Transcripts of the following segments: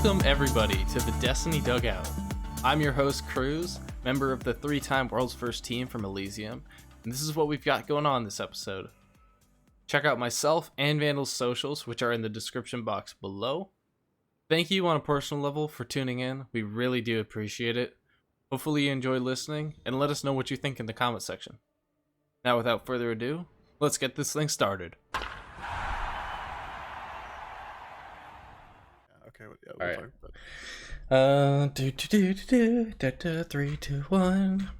Welcome everybody to the Destiny Dugout. I'm your host Cruz, member of the 3-time World's First Team from Elysium, and this is what we've got going on this episode. Check out myself and Vandal's socials, which are in the description box below. Thank you on a personal level for tuning in. We really do appreciate it. Hopefully you enjoy listening, and let us know what you think in the comment section. Now without further ado, let's get this thing started. Okay, yeah, all right. 3, 2, 1.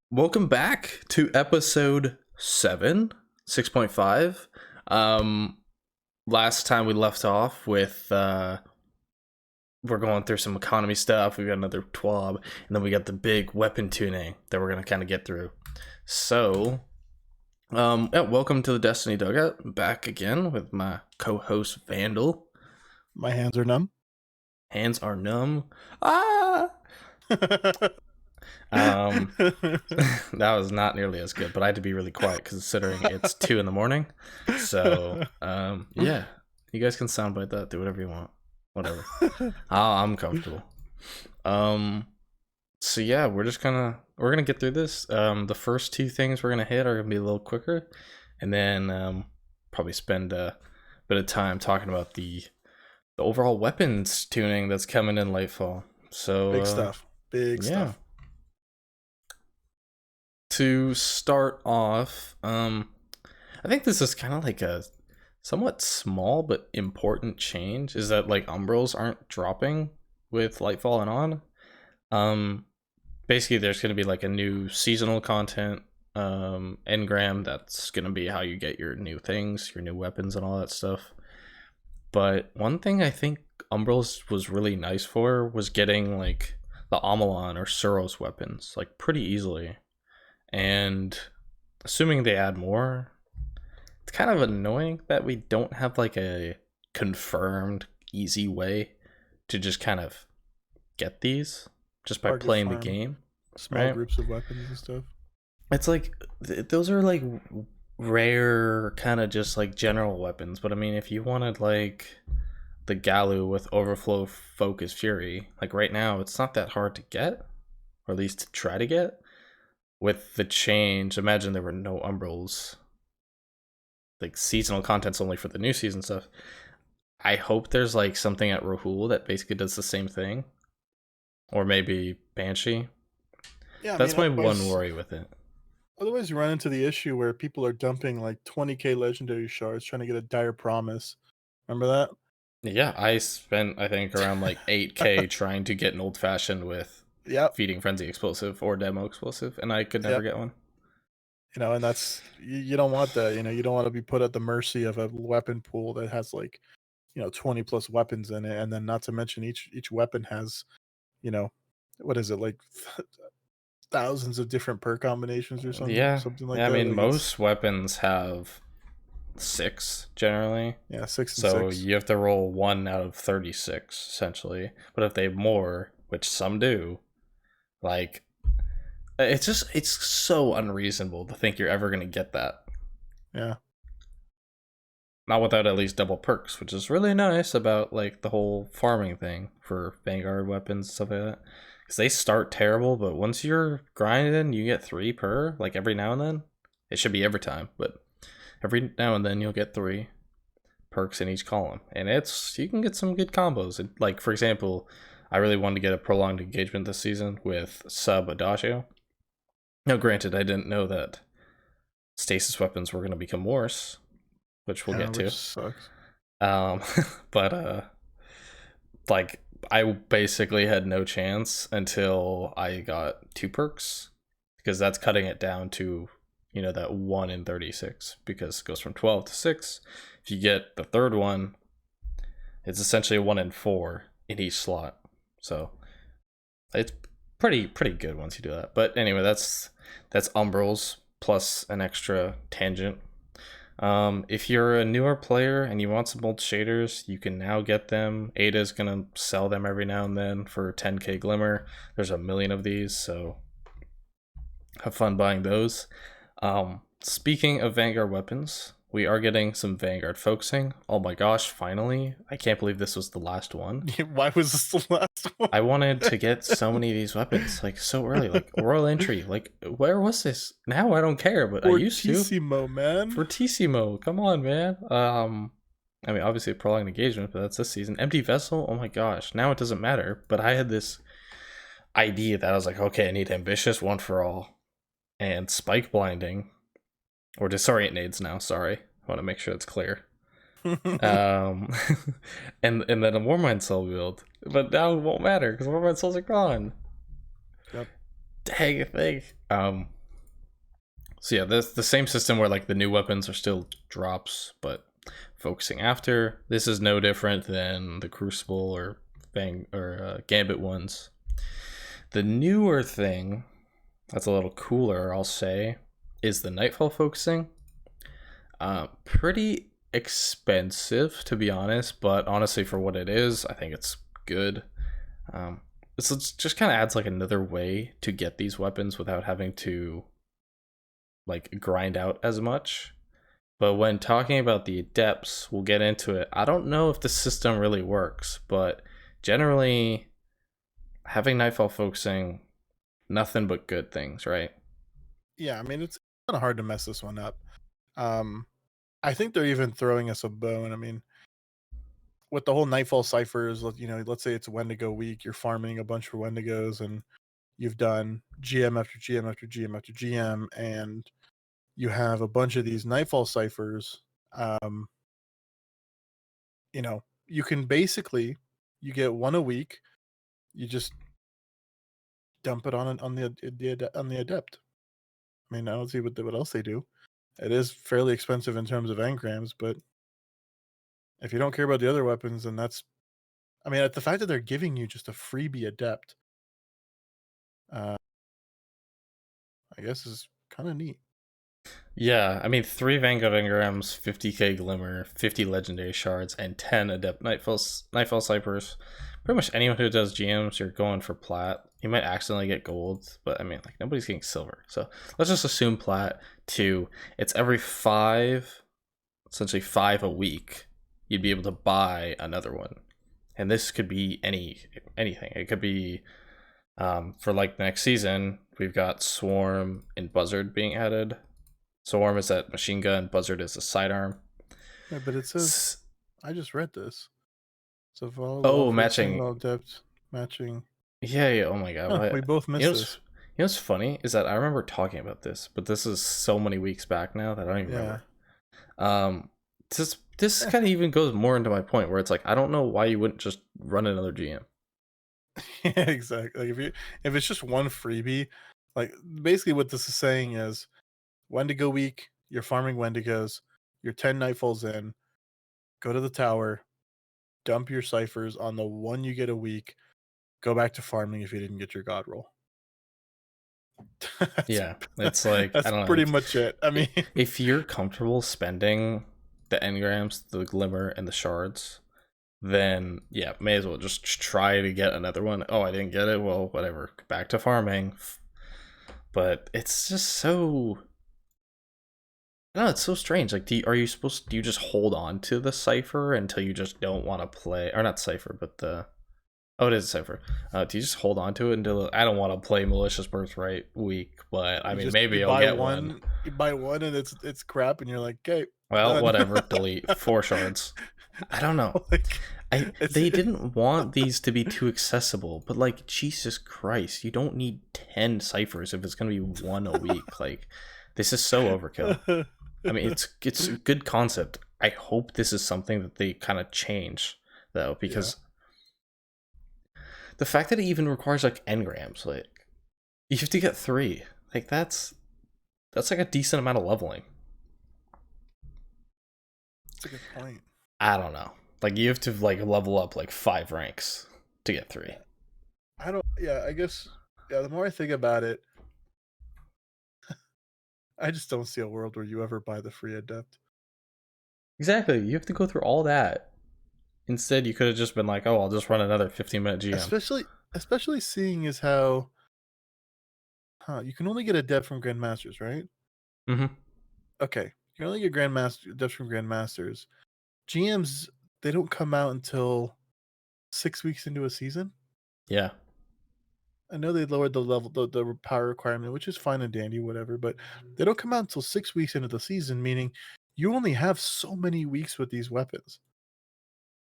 Welcome back to episode 7, 6.5. Last time we left off with we're going through some economy stuff. We got another TWAB, and then we got the big weapon tuning that we're gonna kind of get through. So, welcome to the Destiny Dugout. Back again with my co-host Vandal. My hands are numb. Hands are numb. Ah. That was not nearly as good, but I had to be really quiet considering it's 2 a.m. So, yeah, you guys can soundbite that. Do whatever you want. Whatever. I'm comfortable. So yeah, we're gonna get through this. The first 2 things we're gonna hit are gonna be a little quicker, and then probably spend a bit of time talking about the overall weapons tuning that's coming in Lightfall. So big stuff. Stuff. To start off, I think this is kind of like a somewhat small but important change, is that like umbrals aren't dropping with Lightfall and on. Basically there's going to be like a new seasonal content engram that's going to be how you get your new things, your new weapons and all that stuff. But one thing I think umbrals was really nice for was getting like the Amalon or Suros weapons like pretty easily. And assuming they add more, it's kind of annoying that we don't have like a confirmed easy way to just kind of get these just by playing the game. Small right? Groups of weapons and stuff. It's like those are like rare kind of just like general weapons, but I mean if you wanted like the Galu with Overflow Focus Fury, like right now it's not that hard to get, or at least to try to get. With the change, imagine there were no umbrals, like seasonal content's only for the new season stuff. I hope there's like something at Rahul that basically does the same thing, or maybe Banshee. Yeah, that's my one worry with it. Otherwise, you run into the issue where people are dumping like 20k legendary shards trying to get a dire promise. Remember that? Yeah, I spent I think around like 8k trying to get an old fashioned with Feeding Frenzy explosive or Demo explosive, and I could never get one. You know, and that's you don't want that. You know, you don't want to be put at the mercy of a weapon pool that has like 20 plus weapons in it, and then not to mention each weapon has what is it, like thousands of different perk combinations or something. Something like that. I mean, like most weapons have 6 generally. 6 and 6. So you have to roll 1 out of 36 essentially. But if they have more, which some do, like it's so unreasonable to think you're ever gonna get that. Yeah. Not without at least double perks, which is really nice about like the whole farming thing for Vanguard weapons and stuff like that. Because they start terrible, but once you're grinding, you get 3 per, like every now and then. It should be every time, but every now and then you'll get 3 perks in each column. And you can get some good combos. And like, for example, I really wanted to get a prolonged engagement this season with Sub Adagio. Now, granted, I didn't know that stasis weapons were going to become worse, which we'll get to. Which sucks. But like I basically had no chance until I got 2 perks, because that's cutting it down to that 1 in 36, because it goes from 12 to 6. If you get the third one, it's essentially a 1 in 4 in each slot. So it's pretty good once you do that. But anyway, that's umbrals plus an extra tangent. If you're a newer player and you want some old shaders, you can now get them. Ada's gonna sell them every now and then for 10k Glimmer. There's a million of these, so have fun buying those. Speaking of Vanguard weapons, We are getting some Vanguard focusing. Oh my gosh, finally. I can't believe this was the last one. Why was this the last one? I wanted to get so many of these weapons, like, so early. Like, Royal Entry. Like, where was this? Now I don't care, but I used to. Fortissimo, man. Fortissimo. Come on, man. I mean, obviously, Prolonged Engagement, but that's this season. Empty Vessel. Oh my gosh. Now it doesn't matter. But I had this idea that I was like, okay, I need Ambitious One for All and Spike Blinding. Or Disorientate Nades now, sorry. I want to make sure it's clear. um and then a Warmind Soul build. But now it won't matter because Warmind Souls are gone. Yep. Dang thing. So yeah, this the same system where like the new weapons are still drops, but focusing after. This is no different than the Crucible or Gambit ones. The newer thing that's a little cooler, I'll say, is the Nightfall focusing. Pretty expensive, to be honest, but honestly, for what it is, I think it's good. This just kind of adds like another way to get these weapons without having to like grind out as much. But when talking about the adepts, we'll get into it. I don't know if the system really works, but generally, having Nightfall focusing, nothing but good things, right? Yeah, I mean it's kind of hard to mess this one up. I think they're even throwing us a bone. I mean, with the whole Nightfall ciphers, let's say it's Wendigo week, you're farming a bunch for Wendigos, and you've done GM after GM after GM after GM, and you have a bunch of these Nightfall ciphers. You can basically you get one a week. You just dump it on the adept. I mean, I don't see what else they do. It is fairly expensive in terms of engrams, but if you don't care about the other weapons, then that's. I mean, the fact that they're giving you just a freebie adept, I guess is kind of neat. Yeah, I mean, 3 Vanguard engrams, 50k Glimmer, 50 Legendary Shards, and 10 Adept Nightfall Snipers. Pretty much anyone who does GMs, you're going for plat. You might accidentally get gold, but I mean, like, nobody's getting silver. So let's just assume plat. 2, it's every 5, essentially 5 a week, you'd be able to buy another one. And this could be anything. It could be, for like the next season, we've got Swarm and Buzzard being added. Swarm is that machine gun, Buzzard is a sidearm. Yeah, but it says, I just read this. So Matching. all depth matching. Yeah. Oh my god, we both missed this. You know what's funny is that I remember talking about this, but this is so many weeks back now that I don't even remember. This kind of even goes more into my point where it's like I don't know why you wouldn't just run another GM. Yeah, exactly. Like if it's just one freebie, like basically what this is saying is Wendigo week, you're farming Wendigos, you're 10 Nightfalls in, go to the tower, dump your ciphers on the one you get a week, go back to farming if you didn't get your god roll. Yeah, it's like that's I don't know, pretty much it. I mean, if you're comfortable spending the engrams, the glimmer, and the shards, then yeah, may as well just try to get another one. Oh, I didn't get it. Well, whatever. Back to farming. But it's just so. No, it's so strange. Like, do you just hold on to the cipher until you just don't want to play, or not cipher, but the. Oh, it is a cipher. Do you just hold on to it until I don't want to play Malicious Birthright week, but I mean maybe I'll get one. You buy one and it's crap, and you're like, okay. Well, done. Whatever. Delete 4 shards. I don't know. They didn't want these to be too accessible, but like Jesus Christ, you don't need 10 ciphers if it's gonna be one a week. Like, this is so overkill. I mean, it's a good concept. I hope this is something that they kind of change though, because the fact that it even requires like engrams, like you have to get 3. Like that's like a decent amount of leveling. That's a good point. I don't know. Like you have to like level up like 5 ranks to get 3. I guess the more I think about it, I just don't see a world where you ever buy the free adept. Exactly. You have to go through all that. Instead, you could have just been like, "Oh, I'll just run another 15-minute GM." Especially seeing as how, you can only get adept from Grandmasters, right? Mm-hmm. Okay, you can only get grandmaster depths from grandmasters. GMs, they don't come out until 6 weeks into a season. Yeah. I know they lowered the level, the power requirement, which is fine and dandy, whatever. But they don't come out until 6 weeks into the season, meaning you only have so many weeks with these weapons.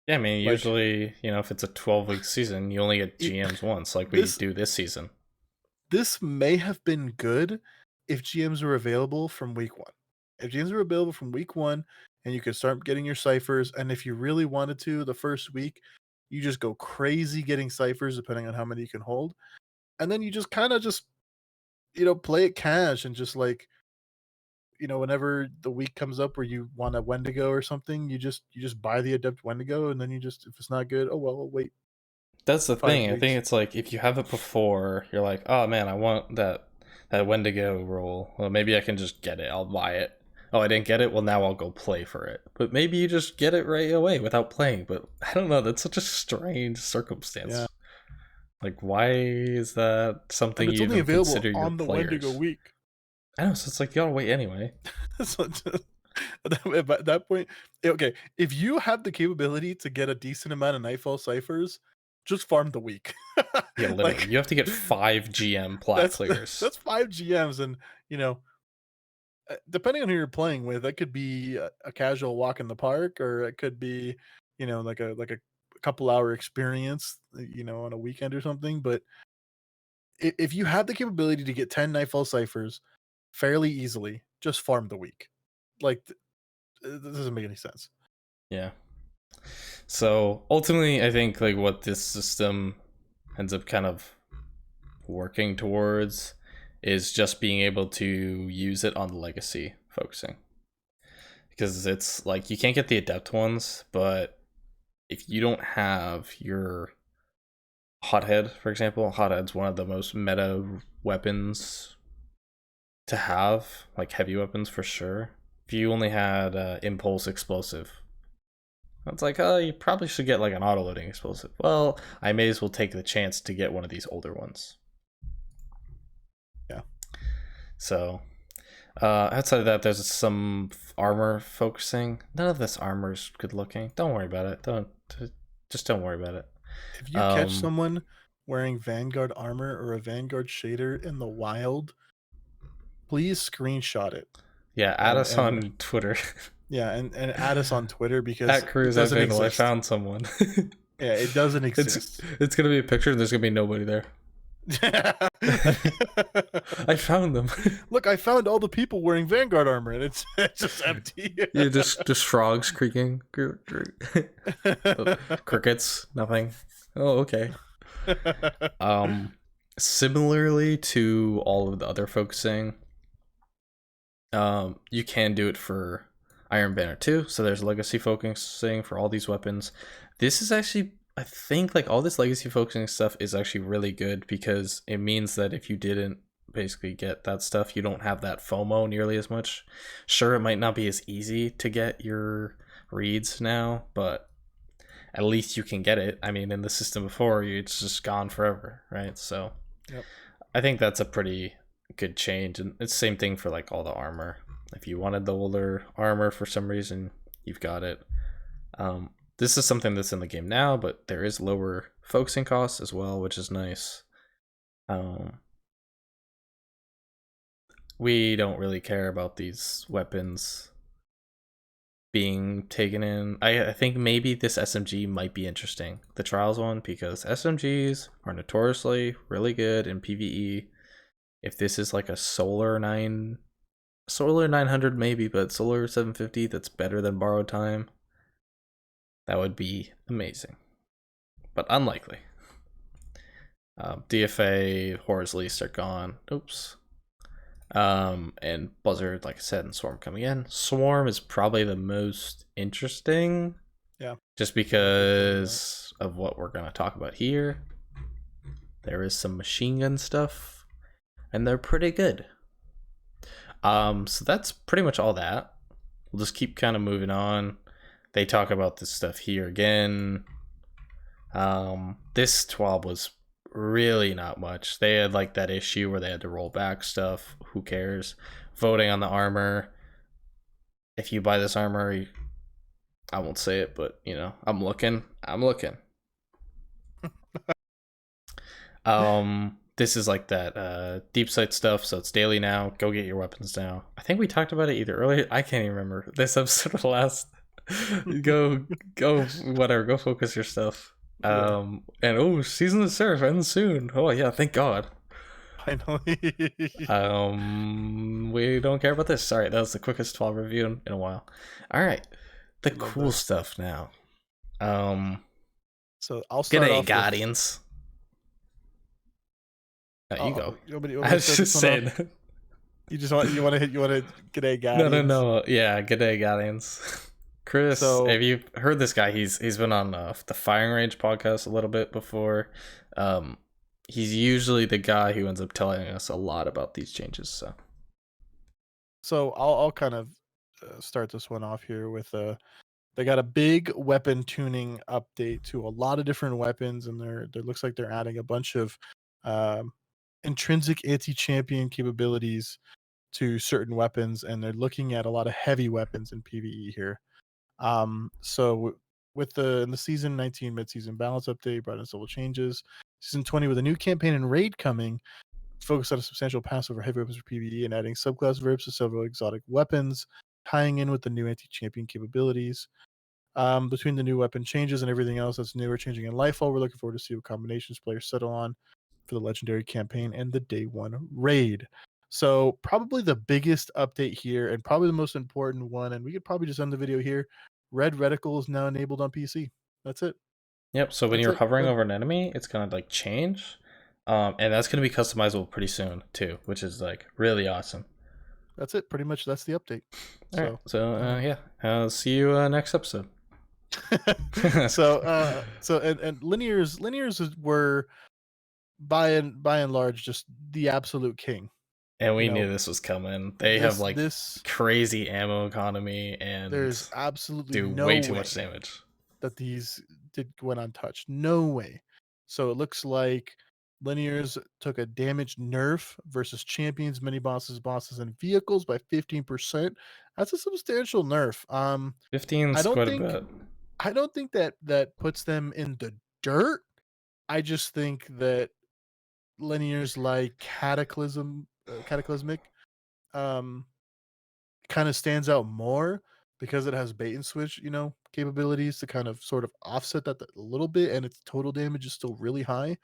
Yeah, I mean, Like usually, if it's a 12-week season, you only get it, GMs once, like we this do this season. this may have been good if GMs were available from week one. If GMs were available from week one, and you could start getting your ciphers, and if you really wanted to, the first week, you just go crazy getting ciphers, depending on how many you can hold, and then you just kind of just play it cash and just like whenever the week comes up where you want a Wendigo or something, you just buy the adept Wendigo, and then you just, if it's not good, oh well, wait That's the five thing. I think weeks. it's like if you have it before, you're like, oh man, I want that Wendigo roll. Well, maybe I can just get it. I'll buy it. Oh, I didn't get it. Well, now I'll go play for it. But maybe you just get it right away without playing. But I don't know. That's such a strange Yeah, circumstance. Like, why is that and something it's you only even available consider your on the Wendigo players? week. I know. So it's like you gotta wait anyway. So at that point, okay, if you have the capability to get a decent amount of Nightfall ciphers, just farm the week. Yeah, literally. Like You have to get 5 GM plat that's clears. that's 5 GMs, and depending on who you're playing with, that could be a casual walk in the park, or it could be, like a couple hour experience, on a weekend or something. But if you have the capability to get 10 Nightfall ciphers fairly easily, just farm the week. Like this doesn't make any sense. Yeah. So ultimately, I think like what this system ends up kind of working towards is just being able to use it on the legacy focusing, because it's like you can't get the adept ones, but if you don't have your hothead, for example, hothead's one of the most meta weapons to have, like heavy weapons for sure. If you only had impulse explosive, it's like, oh, you probably should get like an auto loading explosive. Well, I may as well take the chance to get one of these older ones. Yeah. So outside of that, there's some armor focusing. None of this armor is good looking. Don't worry about it. Just don't worry about it. If you catch Um, someone wearing Vanguard armor or a Vanguard shader in the wild, please screenshot it yeah, add and us on Twitter yeah, and add us on Twitter, because at it Cruz and doesn't Vandal. I exist. found someone. Yeah, it doesn't it's exist. it's gonna be a picture and there's gonna be nobody there. I found them. Look, I found all the people wearing Vanguard armor, and it's just empty. Yeah, just frogs creaking. Crickets, nothing. Oh, okay. Um, Similarly to all of the other focusing, you can do it for Iron Banner 2. So there's legacy focusing for all these weapons. This is actually, I think, like all this legacy focusing stuff is actually really good, because it means that if you didn't basically get that stuff, you don't have that FOMO nearly as much. Sure, it might not be as easy to get your reads now, but at least you can get it. I mean, in the system before, it's just gone forever, right? So Yep. I think that's a pretty good change, and it's the same thing for like all the armor. If you wanted the older armor for some reason, you've got it. This is something that's in the game now, but there is lower focusing costs as well, which is nice. We don't really care about these weapons being taken in. I think maybe this SMG might be interesting, the Trials one, because SMGs are notoriously really good in PvE. If this is like a Solar 900 maybe, but Solar 750 that's better than Borrowed Time, that would be amazing, but unlikely. DFA, Horror's Least are gone. Oops. And Buzzard, like I said, and Swarm coming in. Swarm is probably the most interesting, Yeah. just because of what we're going to talk about here. There is some machine gun stuff, and they're pretty good. So that's pretty much all that. We'll just keep kind of moving on. They talk about this stuff here again. This 12 was really not much. They had like that issue where they had to roll back stuff. Who cares? Voting on the armor. if you buy this armor, I won't say it, but I'm looking. I'm looking. This is like that deep sight stuff, so it's daily now. Go get your weapons now. I think we talked about it either earlier. I can't even remember this episode or the last. Go, whatever. Go focus your stuff. Yeah, And season of surf ends soon. Oh yeah, thank God. finally. We don't care about this. Sorry, that was the quickest 12 review in a while. All right, the I love cool that. stuff now. Um, So I'll start G'day, off with. Guardians. You go. You want I me to was start just this one off? saying. You want to get a No, no, Guardians. no. Yeah, G'day, Guardians. Chris, So have you heard this guy? He's been on the Firing Range podcast a little bit before. He's usually the guy who ends up telling us a lot about these changes. So I'll kind of start this one off here with they got a big weapon tuning update to a lot of different weapons, and there looks like they're adding a bunch of um, intrinsic anti-champion capabilities to certain weapons, and they're looking at a lot of heavy weapons in PvE here. With the season 19 mid-season balance update, brought in several changes. Season 20 with a new campaign and raid coming, focus on a substantial pass over heavy weapons for PvE and adding subclass verbs to several exotic weapons, tying in with the new anti-champion capabilities. Between the new weapon changes and everything else that's new or changing in Lightfall, we're looking forward to see what combinations players settle on for the legendary campaign and the day one raid. So probably the biggest update here, and probably the most important one, and we could probably just end the video here. Red reticle is now enabled on PC. That's it. yep. So when That's you're it. hovering over an enemy, it's gonna like change, and that's gonna be customizable pretty soon too, which is like really awesome. That's it. Pretty much. That's the update. All right. So, So uh, yeah, I'll see you next episode. and were by and large just the absolute king. And You we knew know, this was coming. They have this like this crazy ammo economy and there's absolutely do no way too much way damage. that these went untouched. No way. So it looks like Linears took a damage nerf versus champions, mini bosses, and vehicles by 15%. That's a substantial nerf. 15 I is don't quite a think bit. that puts them in the dirt. I just think that Linears like cataclysmic um kind of stands out more because it has bait and switch, capabilities to kind of sort of offset that a little bit, and its total damage is still really high.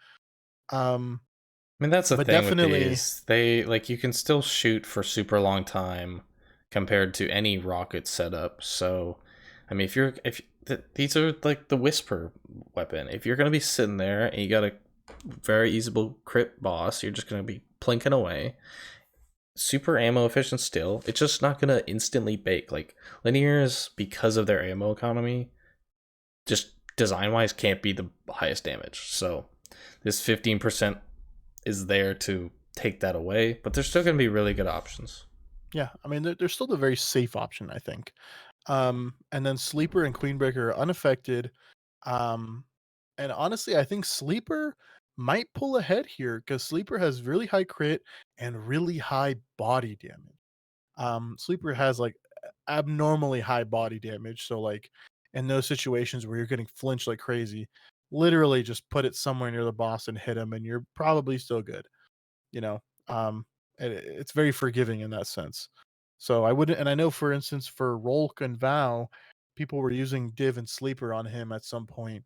Um, I mean, that's the but thing with definitely, these. They like you can still shoot for super long time compared to any rocket setup. So, I mean, these are like the whisper weapon. If you're gonna be sitting there and you got a very easable crit boss, you're just gonna be plinking away. Super ammo efficient still. It's just not gonna instantly bake. Like linears, because of their ammo economy, just design wise can't be the highest damage. So this 15% is there to take that away, but there's still gonna be really good options. yeah, I mean, they're still the very safe option, I think. And then Sleeper and Queenbreaker are unaffected. Um, and honestly, I think Sleeper might pull ahead here because Sleeper has really high crit and really high body damage. Sleeper has like abnormally high body damage. So like in those situations where you're getting flinched like crazy, literally just put it somewhere near the boss and hit him, and you're probably still good. You know, it's very forgiving in that sense. So I wouldn't, and I know for instance for Rolk and Vow, people were using Div and Sleeper on him at some point.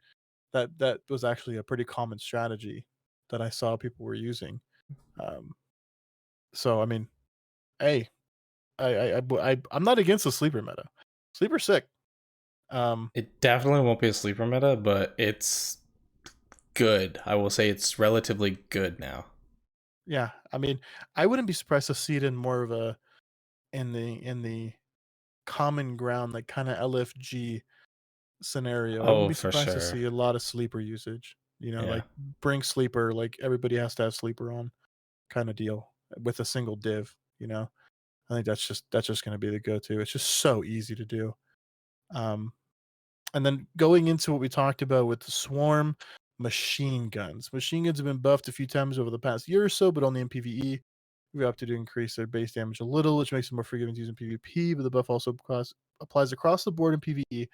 That was actually a pretty common strategy that I saw people were using. Um, so I mean, hey, I'm not against the sleeper meta. Sleeper sick. It definitely won't be a sleeper meta, but it's good. I will say it's relatively good now. Yeah, I mean, I wouldn't be surprised to see it in more of a in the common ground, like kind of LFG scenario. I wouldn't Oh, be for surprised to sure. see a lot of sleeper usage. Yeah. Like bring sleeper, like everybody has to have sleeper on, kind of deal with a single div. I think that's just going to be the go-to. It's just so easy to do. Um, And then going into what we talked about with the swarm machine guns. Machine guns have been buffed a few times over the past year or so, but only in PvE. we opted to increase their base damage a little, which makes them more forgiving to use in PvP, but the buff also applies across the board in PvE.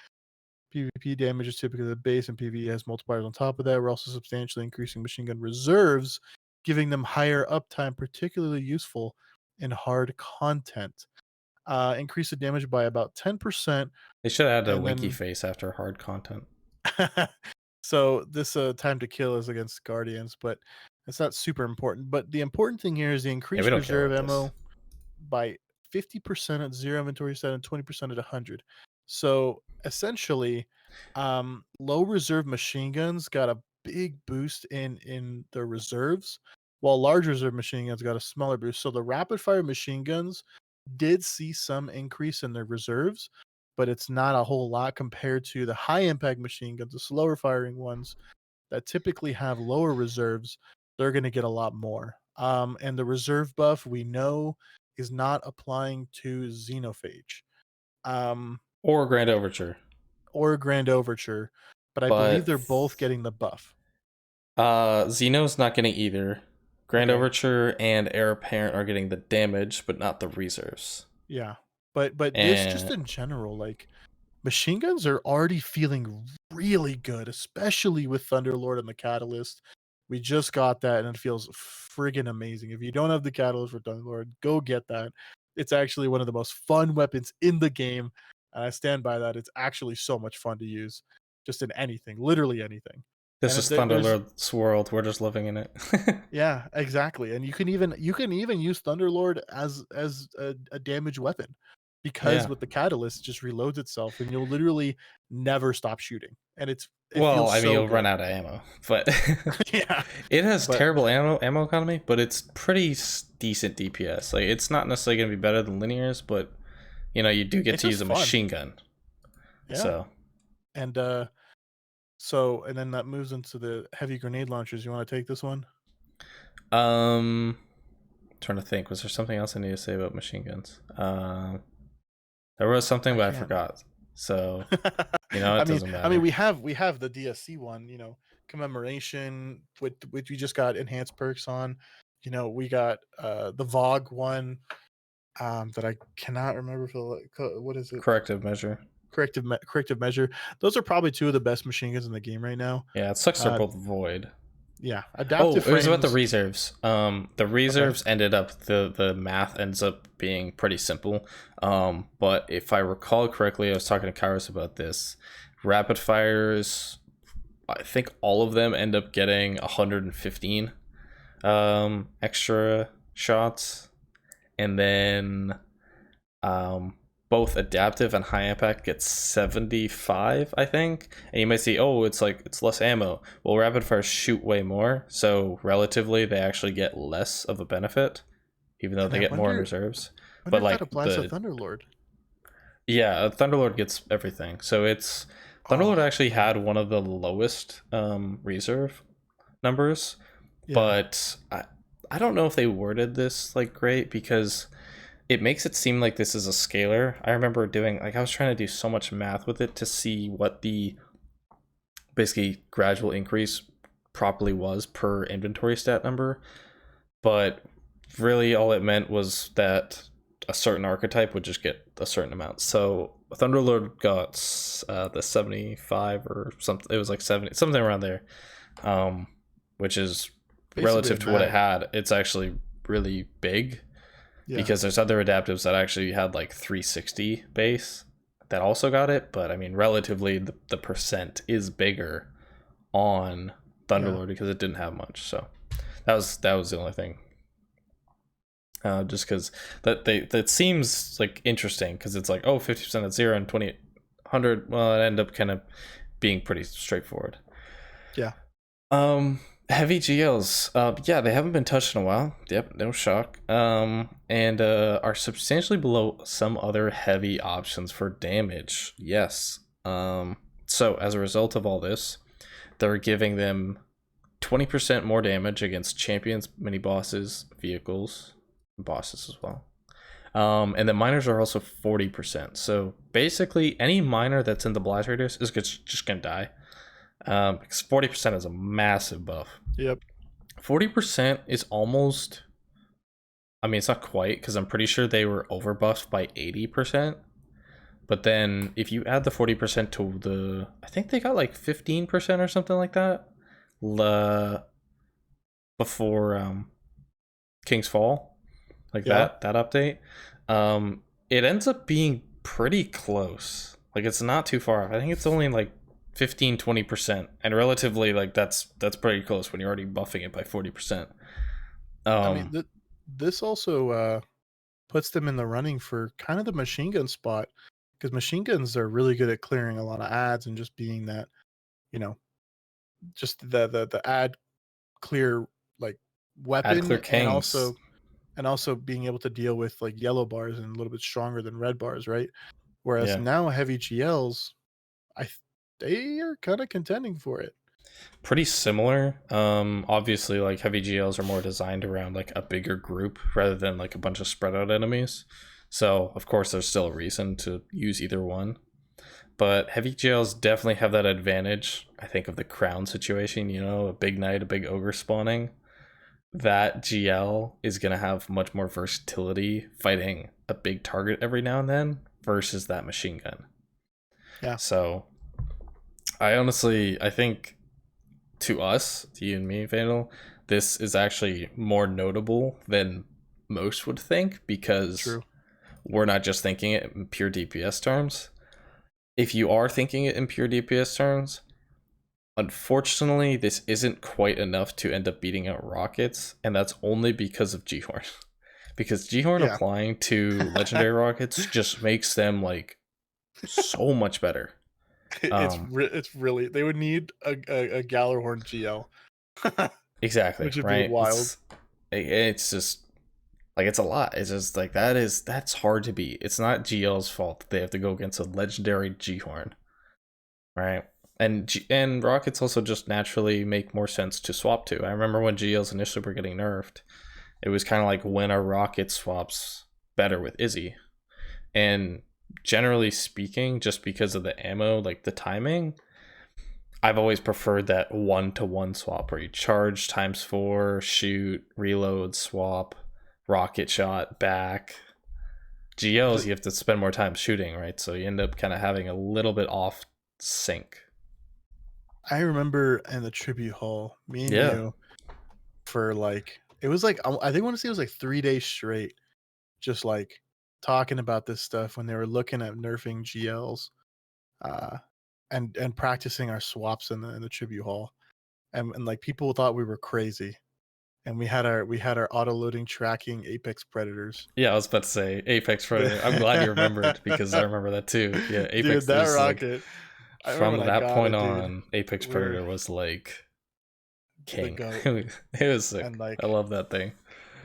PvP damage is typically the base, and PvE has multipliers on top of that. We're also substantially increasing machine gun reserves, giving them higher uptime, particularly useful in hard content. Increase the damage by about 10%, They should add a and winky then face after hard content. so this time to kill is against Guardians, but it's not super important. But the important thing here is the Yeah, we increased don't care reserve about this. ammo by 50% at 0 inventory set and 20% at 100. So essentially, low reserve machine guns got a big boost in their reserves, while large reserve machine guns got a smaller boost. So the rapid fire machine guns did see some increase in their reserves, but it's not a whole lot compared to the high impact machine guns, the slower firing ones that typically have lower reserves. They're going to get a lot more. And the reserve buff we know is not applying to Xenophage, um, Or Grand Overture. or Grand Overture, but I believe But they're both getting the buff. Xeno's not getting either. Grand Okay, Overture and Heir Apparent are getting the damage, but not the reserves. yeah, but this just And in general, like machine guns are already feeling really good, especially with Thunderlord and the Catalyst. We just got that, and it feels friggin' amazing. If you don't have the Catalyst for Thunderlord, go get that. It's actually one of the most fun weapons in the game, and I stand by that. It's actually so much fun to use, just in anything, literally anything. this And is there's Thunderlord's world. We're just living in it. yeah, exactly. And you can even use Thunderlord as a damage weapon because Yeah. with the catalyst it just reloads itself and you'll literally never stop shooting. And it Well, feels I mean, so you'll run good. out of ammo, but Yeah. it has But terrible ammo economy, but it's pretty decent DPS. Like, it's not necessarily going to be better than linears, but you do get it's to use just a fun. machine gun. Yeah. So, And and then that moves into the heavy grenade launchers. You want to take this one? um, trying to think, was there something else I need to say about machine guns? There was something, I but I can't. forgot. So, I it mean, doesn't I mean, matter. we have the DSC one, commemoration with which we just got enhanced perks on. We got the Vogue one, that I cannot remember for what is it? Corrective measure. Corrective measure. Those are probably two of the best machine guns in the game right now. Yeah, it sucks they're Uh, both void. yeah, Oh, adaptive it was about the frames. reserves. The Okay, reserves ended up the math ends up being pretty simple. But if I recall correctly, I was talking to Kairos about this. Rapid fires, I think all of them end up getting 115 extra shots, and then um, both adaptive and high impact get 75, I think. And you might see, oh, it's less ammo. Well, rapid fires shoot way more, so relatively they actually get less of a benefit, even though and they I get more in wonder reserves. wonder But if that like applies to Thunderlord. Thunderlord gets everything. So it's Thunderlord Oh actually had man, one of the lowest reserve numbers, yeah, but I don't know if they worded this like great, because it makes it seem like this is a scalar. I remember doing, like, I was trying to do so much math with it to see what the basically gradual increase properly was per inventory stat number, but really all it meant was that a certain archetype would just get a certain amount. So Thunderlord got the 75 or something. It was like 70, something around there, which is basically a relative to what it mag. had. It's actually really big, Yeah, because there's other adaptives that actually had like 360 base that also got it, but I mean, relatively the percent is bigger on yeah. Thunderlord because it didn't have much. So that was the only thing. Just because that seems like interesting, because it's like, oh, 50% at 0 and 20 100. Well, it ended up kind of being pretty straightforward. Yeah. Heavy GLs, yeah, they haven't been touched in a while. Yep, no shock. And are substantially below some other heavy options for damage. Yes. So as a result of all this, they're giving them 20% more damage against champions, mini bosses, vehicles, bosses as well. And the miners are also 40%. So basically, any miner that's in the blast radius is just gonna die. Because 40% is a massive buff. Yep. 40% is almost I mean, it's not quite because I'm pretty sure they were overbuffed by 80%. But then if you add the 40% to I think they got like 15% or something like that before King's Fall, like Yeah. that update. It ends up being pretty close. Like it's not too far off. I think it's only like 15-20%, and relatively like that's pretty close when you're already buffing it by 40%. I mean, Um, this also puts them in the running for kind of the machine gun spot because machine guns are really good at clearing a lot of ads and just being that, you know, just the ad clear like Add weapon clear kings. and also being able to deal with like yellow bars and a little bit stronger than red bars, right? Whereas Yeah. now heavy GLs, I th- they are kind of contending for it. Pretty similar. Obviously, like heavy GLs are more designed around like a bigger group rather than like a bunch of spread out enemies. So of course, there's still a reason to use either one. But heavy GLs definitely have that advantage. I think of the crown situation. You know, a big knight, a big ogre spawning. That GL is gonna have much more versatility fighting a big target every now and then versus that machine gun. Yeah, So I think to us, to you and me, Vandal, this is actually more notable than most would think because true. we're not just thinking it in pure DPS terms. If you are thinking it in pure DPS terms, unfortunately, this isn't quite enough to end up beating out rockets, and that's only because of G-Horn. Because G-Horn Yeah. applying to legendary rockets just makes them like so much better. Um, It's really they would need a Gallarhorn GL, exactly, which would be right? wild. It's just like it's a lot. It's just like that's hard to beat. It's not GL's fault that they have to go against a legendary G-Horn, right? And rockets also just naturally make more sense to swap to. I remember when GLs initially were getting nerfed, it was kind of like when a rocket swaps better with Izzy. And generally speaking, just because of the ammo, like the timing, I've always preferred that 1-to-1 swap where you charge times 4, shoot, reload, swap, rocket shot, back. GLs, The, you have to spend more time shooting, right? So you end up kind of having a little bit off sync. I remember in the tribute hall, me and Yeah. you for like it was like I think I want to say it was like 3 days straight, just like talking about this stuff when they were looking at nerfing GLs, uh, and practicing our swaps in the tribute hall, and like people thought we were crazy, and we had our auto loading tracking apex predators. Yeah, I was about to say Apex Predator. I'm glad you remembered because I The- remember that too. Yeah, Dude, Apex that is like rocket! I remember from when I that got point it, dude. on, Apex We were Predator was like the king. goat, It was and sick. I like, love that thing.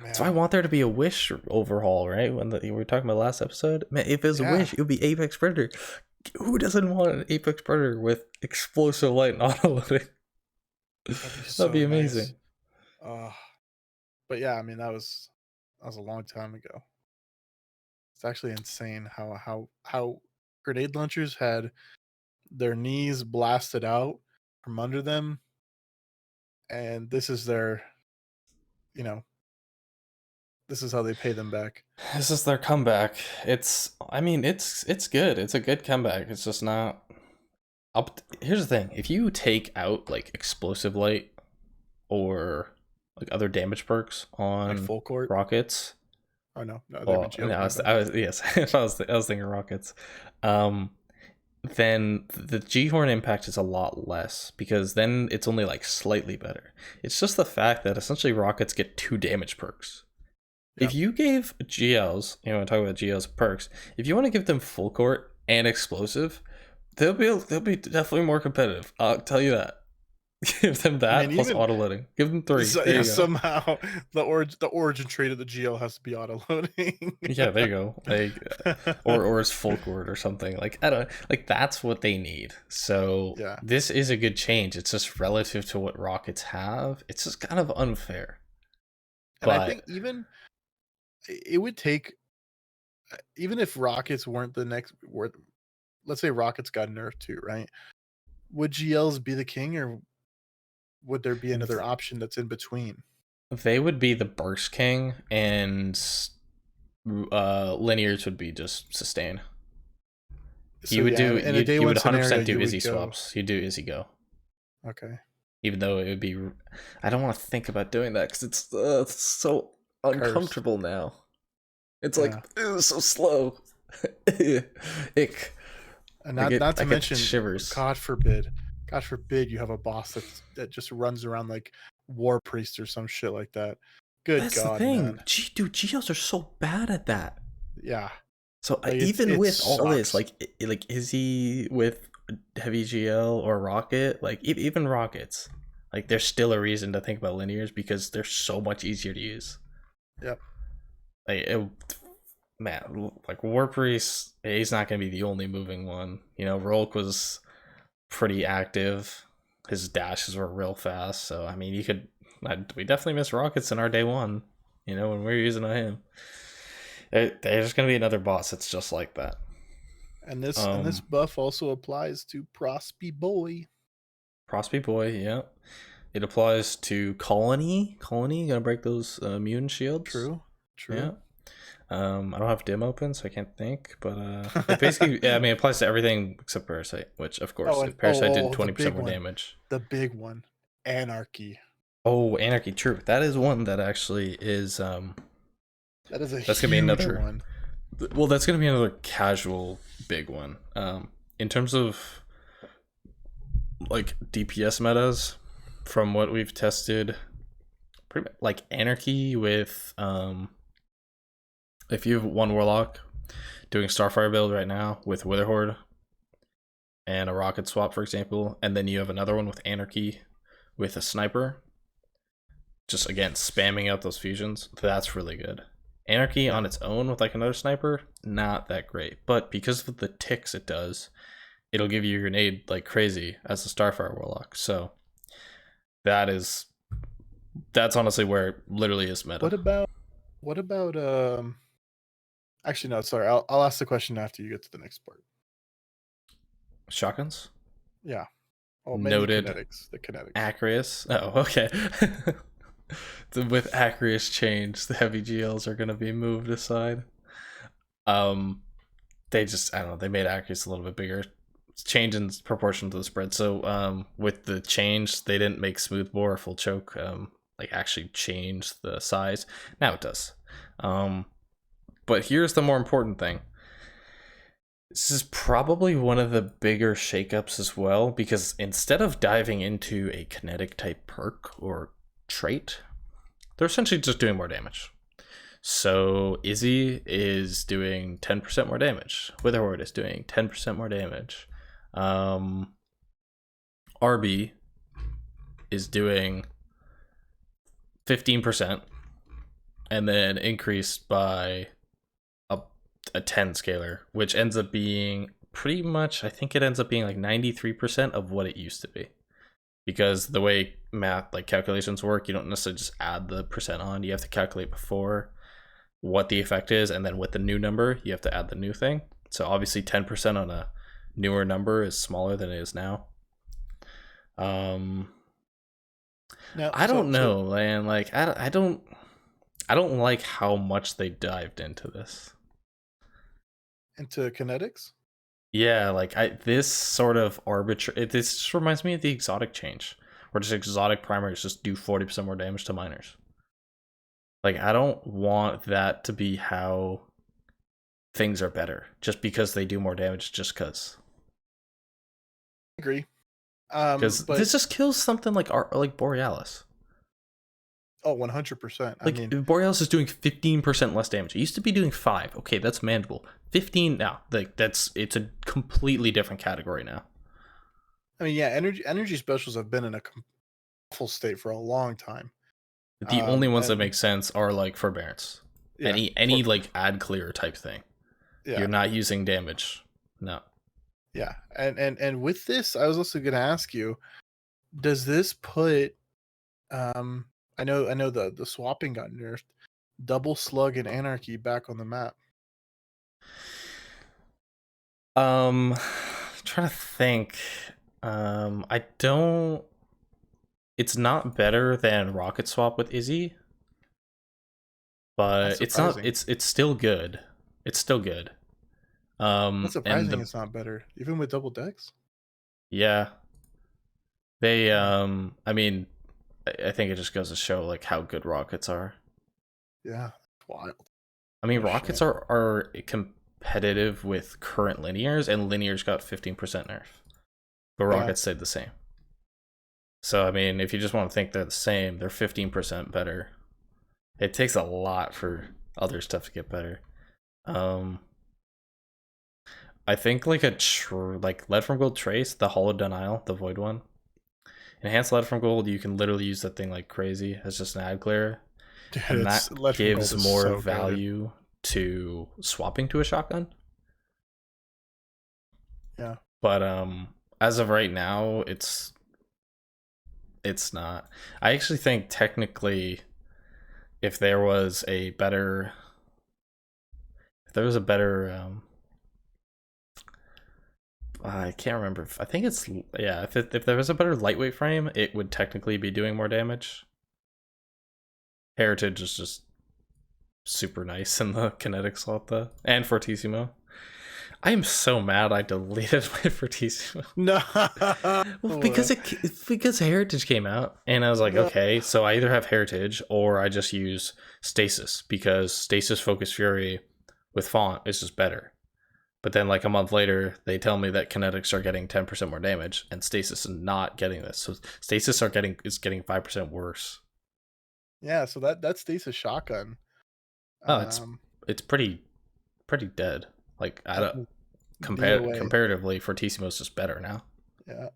That's why I man, want there to be a Wish overhaul, right? When we were talking about last episode, man, if it was a yeah, Wish, it would be Apex Predator. Who doesn't want an Apex Predator with explosive light and auto loading? that'd be That'd so be nice. amazing. Uh, but yeah, I mean that was a long time ago. It's actually insane how grenade launchers had their knees blasted out from under them, and this is their, you know, this is how they pay them back. This is their comeback. I mean, it's good. It's a good comeback. It's just not up. Here's the thing: if you take out like explosive light or like other damage perks Like on full court. rockets, Oh no, they've been well, no, GLs. My bad. I was yes, I was thinking rockets. Um, then the G-Horn impact is a lot less because then it's only like slightly better. It's just the fact that essentially rockets get 2 damage perks. Yeah, If you gave GLs, you know, talk about GLs perks, if you want to give them full court and explosive, they'll be definitely more competitive. I'll tell you that. Give them I mean that plus even auto loading. Give them 3. so, There yeah, you go. somehow the origin trait of the GL has to be auto loading. Yeah, there you go. Like, or it's full court or something. Like I don't like that's what they need. So Yeah, this is a good change. It's just relative to what Rockets have. It's just kind of unfair. and I think But even it would take even if Rockets weren't the next were let's say Rockets got nerfed too, right? Would GLs be the king, or would there be another option that's in between? They would be the Burst King, and linears would be just sustain. So yeah, in a day You one would scenario, 100% do you would Izzy go. swaps. You do Izzy go. Okay. Even though it would be, I don't want to think about doing that because it's so Cursed. uncomfortable now. It's like Yeah. so slow. Ick. And I not I to get mention, shivers. God forbid you have a boss that just runs around like War Priest or some shit like that. Good That's the God, thing. man. Dude, Geos are so bad at that. Yeah. So Like even it with all this, sucks. like is he with heavy GL or rocket? Like even rockets, like there's still a reason to think about linears because they're so much easier to use. Yep. Like man, like War Priest, he's not gonna be the only moving one. You know, Rolk was pretty active. His dashes were real fast, so I mean, you could. We definitely miss rockets in our day one. You know, when we were using on him. There's gonna be another boss that's just like that. And this buff also applies to Prospy Boy. Prospy Boy, yeah. It applies to Colony. Colony, gonna break those immune shields. True. Yeah. True. I don't have dim open, so I can't think. But it basically, yeah, I mean, it applies to everything except Parasite. Which, of Oh, course, and if Parasite did the 20% big more one. damage. The big one. Anarchy. Oh, Anarchy, true. That is one that actually is. That is a That's gonna be huge another. one. Well, that's gonna be another casual big one. In terms of like DPS metas, from what we've tested, pretty much, like Anarchy with if you have one Warlock doing Starfire build right now with Witherhoard and a Rocket swap, for example, and then you have another one with Anarchy with a Sniper, just again spamming out those fusions, that's really good. Anarchy on its own with like another Sniper, not that great, but because of the ticks it does, it'll give you a grenade like crazy as a Starfire Warlock. So that's honestly where it literally is meta. What about actually no, sorry. I'll ask the question after you get to the next part. Shotguns? Yeah. Oh, mainly Noted. kinetics. The kinetics. Acreus. Oh, okay. With Acreus change, the heavy GLs are gonna be moved aside. Um, they just I don't know. They made Acreus a little bit bigger, change in proportion to the spread. So with the change, they didn't make Smoothbore or Full Choke like actually change the size. Now it does. But here's the more important thing. This is probably one of the bigger shakeups as well, because instead of diving into a kinetic type perk or trait, they're essentially just doing more damage. So Izzy is doing 10% more damage. Witherhoard is doing 10% more damage. RB is doing 15%, and then increased by a 10 scalar, which ends up being pretty much, I think it ends up being like 93% of what it used to be. Because the way math, like calculations work, you don't necessarily just add the percent on. You have to calculate before what the effect is, and then with the new number, you have to add the new thing. So obviously 10% on a newer number is smaller than it is now. I don't know, man. Like I don't like how much they dived into this. Into kinetics? Yeah, like this sort of arbitrary. This just reminds me of the exotic change, where just exotic primaries just do 40% more damage to miners. Like I don't want that to be how things are better, just because they do more damage, just because. Agree. Because But this just kills something like Borealis. oh, 100%. I Like mean, Borealis is doing 15% less damage. It used to be doing 5. Okay, that's manageable. 15 now. Like it's a completely different category now. yeah, energy specials have been in a full state for a long time. The only ones that And make sense are like forbearance. yeah, Any like ad clear type thing. yeah, You're not using damage. No. yeah. And with this, I was also going to ask you, does this put I know the swapping got nerfed, double slug and anarchy back on the map? Trying to think. I don't. It's not better than Rocket Swap with Izzy, That's but it's not. surprising. It's still good. It's still good. That's And surprising. the It's not better, even with double decks. yeah, they Hmm. I mean, I think it just goes to show like how good rockets are. Yeah, it's wild. I mean, What a rockets shame. are competitive with current linears, and linears got 15% nerf, but Yeah, rockets stayed the same. So I mean, if you just want to think they're the same, they're 15% better. It takes a lot for other stuff to get better. Um, I think like like lead from gold trace, the hollow denial, the void one, enhanced lead from gold. You can literally use that thing like crazy as just an ad clear, dude, and it's that lead from gold gives is more so good. value to swapping to a shotgun. Yeah, But as of right now, it's not. I actually think technically, if there was a better, if there was a better, I can't remember. I think it's yeah. If there was a better lightweight frame, it would technically be doing more damage. Heritage is just super nice in the kinetic slot though, and Fortissimo. I am so mad I deleted my Fortissimo. no, Well, because Heritage came out, and I was like, no. okay, so I either have Heritage or I just use Stasis because Stasis Focus Fury with font is just better. But then, like a month later, they tell me that kinetics are getting 10% more damage, and Stasis is not getting this. So Stasis is getting 5% worse. Yeah, so that stasis shotgun. Oh, Um, it's pretty dead. Like I that don't DOA. comparatively, Fortissimo's just better now. Yeah,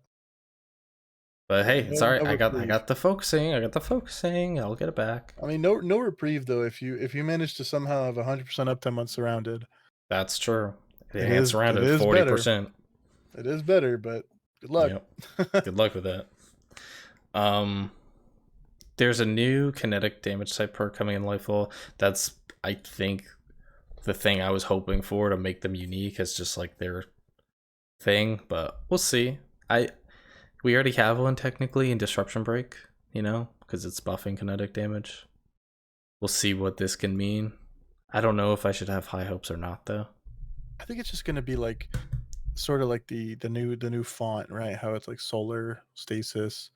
But yeah. hey, it's No, all right. no I reprieve. got the focusing. I got the focusing. I'll get it back. I mean, no reprieve though. If you manage to somehow have 100% uptime unsurrounded, That's true. it Enhanced is it surrounded is better. 40%. It is better, but good luck. Yep. Good luck with that. Um, there's a new kinetic damage type perk coming in Lightfall. That's I think the thing I was hoping for to make them unique as just like their thing, but we'll see. I We already have one technically in Disruption Break, because it's buffing kinetic damage. We'll see what this can mean. I don't know if I should have high hopes or not though. I think it's just gonna be like sort of like the new font, right? How it's like solar stasis,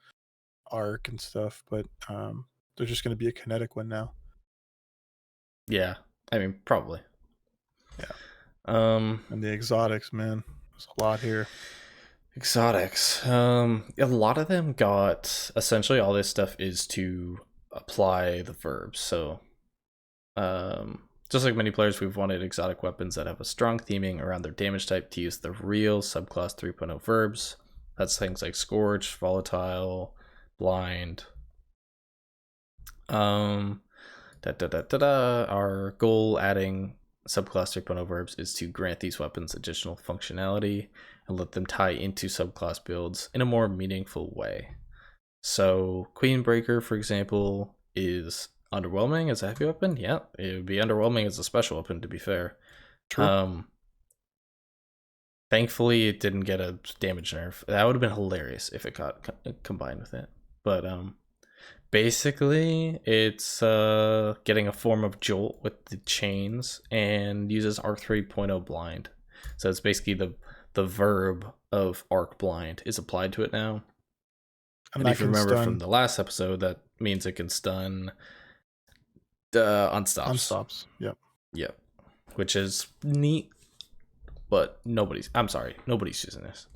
arc, and stuff. But there's just gonna be a kinetic one now. Yeah, I mean probably. Yeah, Um, and the exotics, man, there's a lot here. Exotics. A lot of them got essentially all this stuff is to apply the verbs. So, just like many players, we've wanted exotic weapons that have a strong theming around their damage type to use the real subclass 3.0 verbs. That's things like Scorch, Volatile, Blind. Um, Our goal adding subclass 3.0 verbs is to grant these weapons additional functionality and let them tie into subclass builds in a more meaningful way. So Queenbreaker, for example, is underwhelming as a heavy weapon. Yeah, it would be underwhelming as a special weapon, to be fair. True. Um, Thankfully, it didn't get a damage nerf. That would have been hilarious if it got combined with it. But basically, it's getting a form of jolt with the chains and uses Arc 3.0 blind. So it's basically the verb of Arc blind is applied to it now. And And that if you can remember from stun the last episode, that means it can stun unstops. unstops. Yep. Yep. Which is neat, but nobody's using this.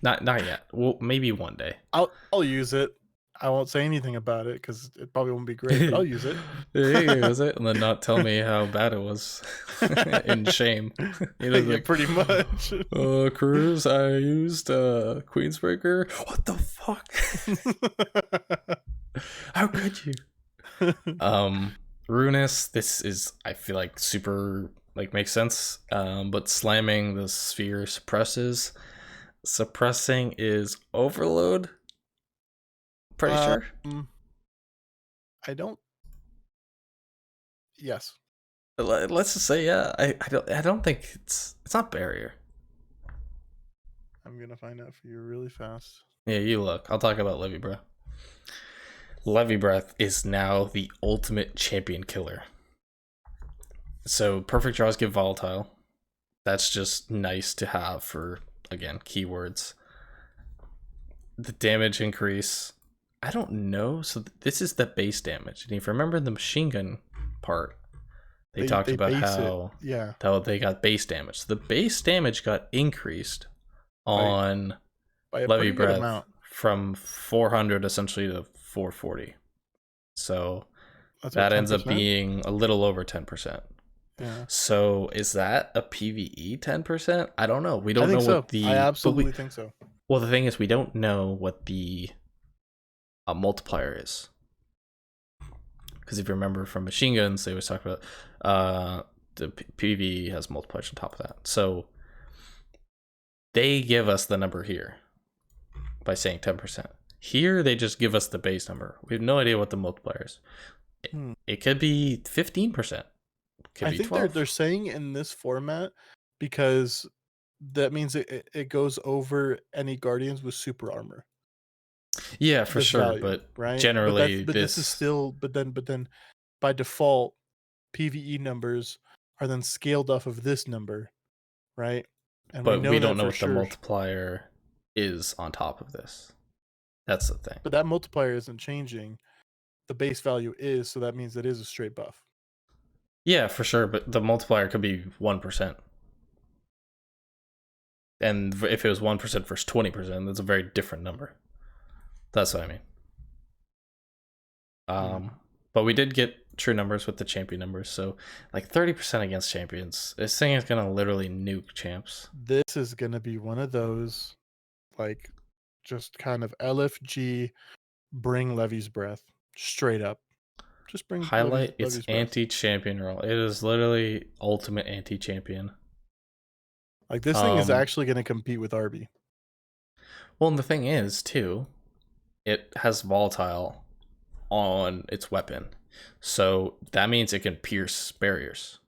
Not yet. Well, maybe one day. I'll use it. I won't say anything about it because it probably won't be great, but I'll use it. Hey, was it? And then not tell me how bad it was in shame. Yeah, Like, pretty much. Cruz, I used Queensbreaker. What the fuck? How could you? Runus, this is I feel like super like makes sense. But slamming the sphere suppresses. Suppressing is overload. Pretty sure. I don't. Yes. Let's just say yeah. I don't think it's not barrier. I'm gonna find out for you really fast. Yeah, you look. I'll talk about Livy, bro. Levy Breath is now the ultimate champion killer. So perfect draws give volatile. That's just nice to have for, again, keywords. The damage increase, I don't know. So this is the base damage. And if you remember the machine gun part, they talked They about base it, how yeah, they got base damage. So the base damage got increased by on by a Levy pretty good Breath amount. from 400 essentially to 440. So That's what, that ten ends up percent. being a little over 10%. Yeah, So is that a PvE 10%? I don't know. We I don't know think so. what I the but we absolutely think so. well the thing is we don't know what the multiplier is, because if you remember from machine guns they always talk about the PvE has multipliers on top of that. So they give us the number here by saying 10%. Here they just give us the base number. We have no idea what the multiplier is. Hmm. It could be 15%. It could I be think 12. they're saying in this format because that means it goes over any guardians with super armor. Yeah, for This sure, value, but right? generally But this is this still but then by default PVE numbers are then scaled off of this number, right? And we but we know don't that know for what the sure. multiplier is on top of this. That's the thing. But that multiplier isn't changing. The base value is, so that means it is a straight buff. Yeah, for sure, but the multiplier could be 1%. And if it was 1% versus 20%, that's a very different number. That's what I mean. Hmm. But we did get true numbers with the champion numbers, so like 30% against champions. This thing is gonna literally nuke champs. This is gonna be one of those, like, just kind of LFG, bring Levy's breath straight up. Just bring Highlight its Levy's breath. anti-champion role. It is literally ultimate anti-champion. Like, this thing is Um, actually gonna compete with Arby. well, and the thing is too, it has volatile on its weapon, so that means it can pierce barriers.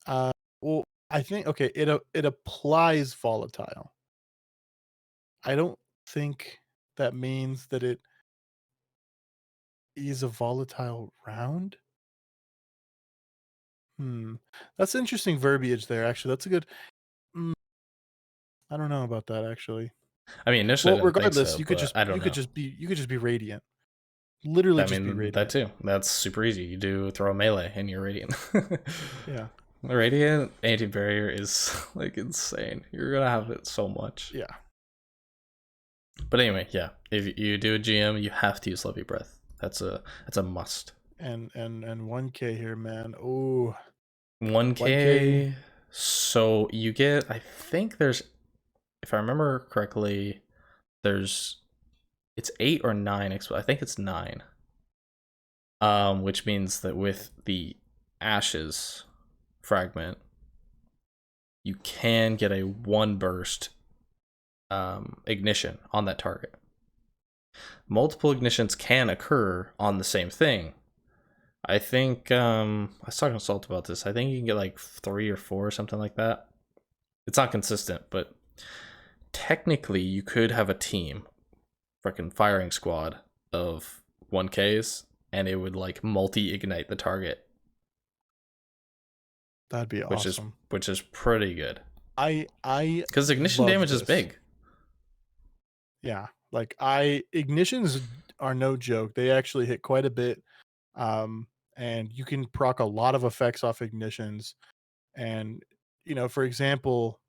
Uh, well, I think okay, it applies volatile. I don't think that means that it is a volatile round. Hmm, that's interesting verbiage there. Actually, that's a good. Mm, I don't know about that actually. I mean, initially I Well, didn't think regardless, so, but I don't know. you could just be radiant. Literally, I just be mean, that radiant. too. That's super easy. You do throw a melee and you're radiant. Yeah, Radiant anti barrier is like insane. You're gonna have it so much. yeah. But anyway, yeah. If you do a GM, you have to use Levy Breath. That's a must. And 1K here, man. Oh, 1K. 1K. So you get, I think there's, if I remember correctly, there's it's 8 or 9. I think it's 9. Which means that with the ashes fragment, you can get a 1 burst ignition on that target. Multiple ignitions can occur on the same thing. I think I was talking to Salt about this. I think you can get like 3 or 4 or something like that. It's not consistent, but technically you could have a team, freaking firing squad of 1Ks, and it would like multi-ignite the target, That'd be awesome. which is pretty good. I Because ignition love damage is this. big. Yeah, like I ignitions are no joke. They actually hit quite a bit, and you can proc a lot of effects off ignitions. And for example,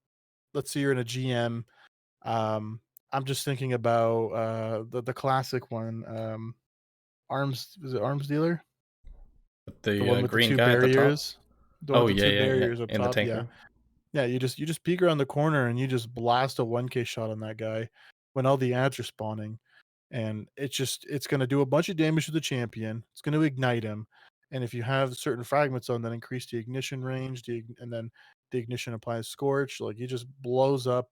let's say you're in a GM. Um, I'm just thinking about the classic one. Arms was it Arms Dealer? The The one with the green two guy at the top. barriers. The one Oh with the yeah, two yeah, yeah. barriers up In the top. tank Yeah. room. Yeah, you just peek around the corner and you just blast a 1K shot on that guy when all the ads are spawning. And it's gonna do a bunch of damage to the champion. It's gonna ignite him. And if you have certain fragments on that increase the ignition range, and then the ignition applies scorch, like he just blows up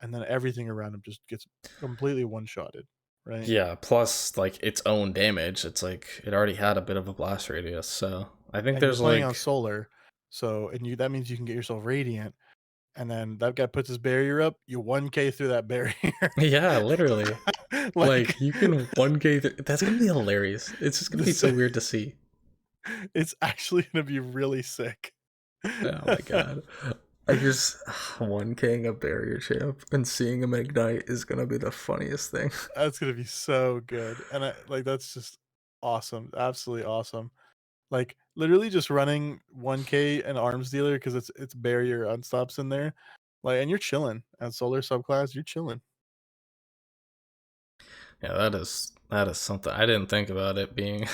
and then everything around him just gets completely one-shotted, right? Yeah, plus like its own damage. It's like it already had a bit of a blast radius, so I think And you're there's playing on like solar, so and you that means you can get yourself radiant. and then that guy puts his barrier up, you 1K through that barrier. Yeah, literally. Like Like you can 1K. That's gonna be hilarious. It's just gonna be this, so weird to see. it's actually gonna be really sick. Oh my god. I just 1K'ing a barrier champ and seeing him ignite is gonna be the funniest thing. That's gonna be so good, and that's just awesome, absolutely awesome. Like literally just running 1K and arms dealer because it's barrier unstops in there, like, and you're chilling at solar subclass. You're chilling. Yeah, that is something I didn't think about it being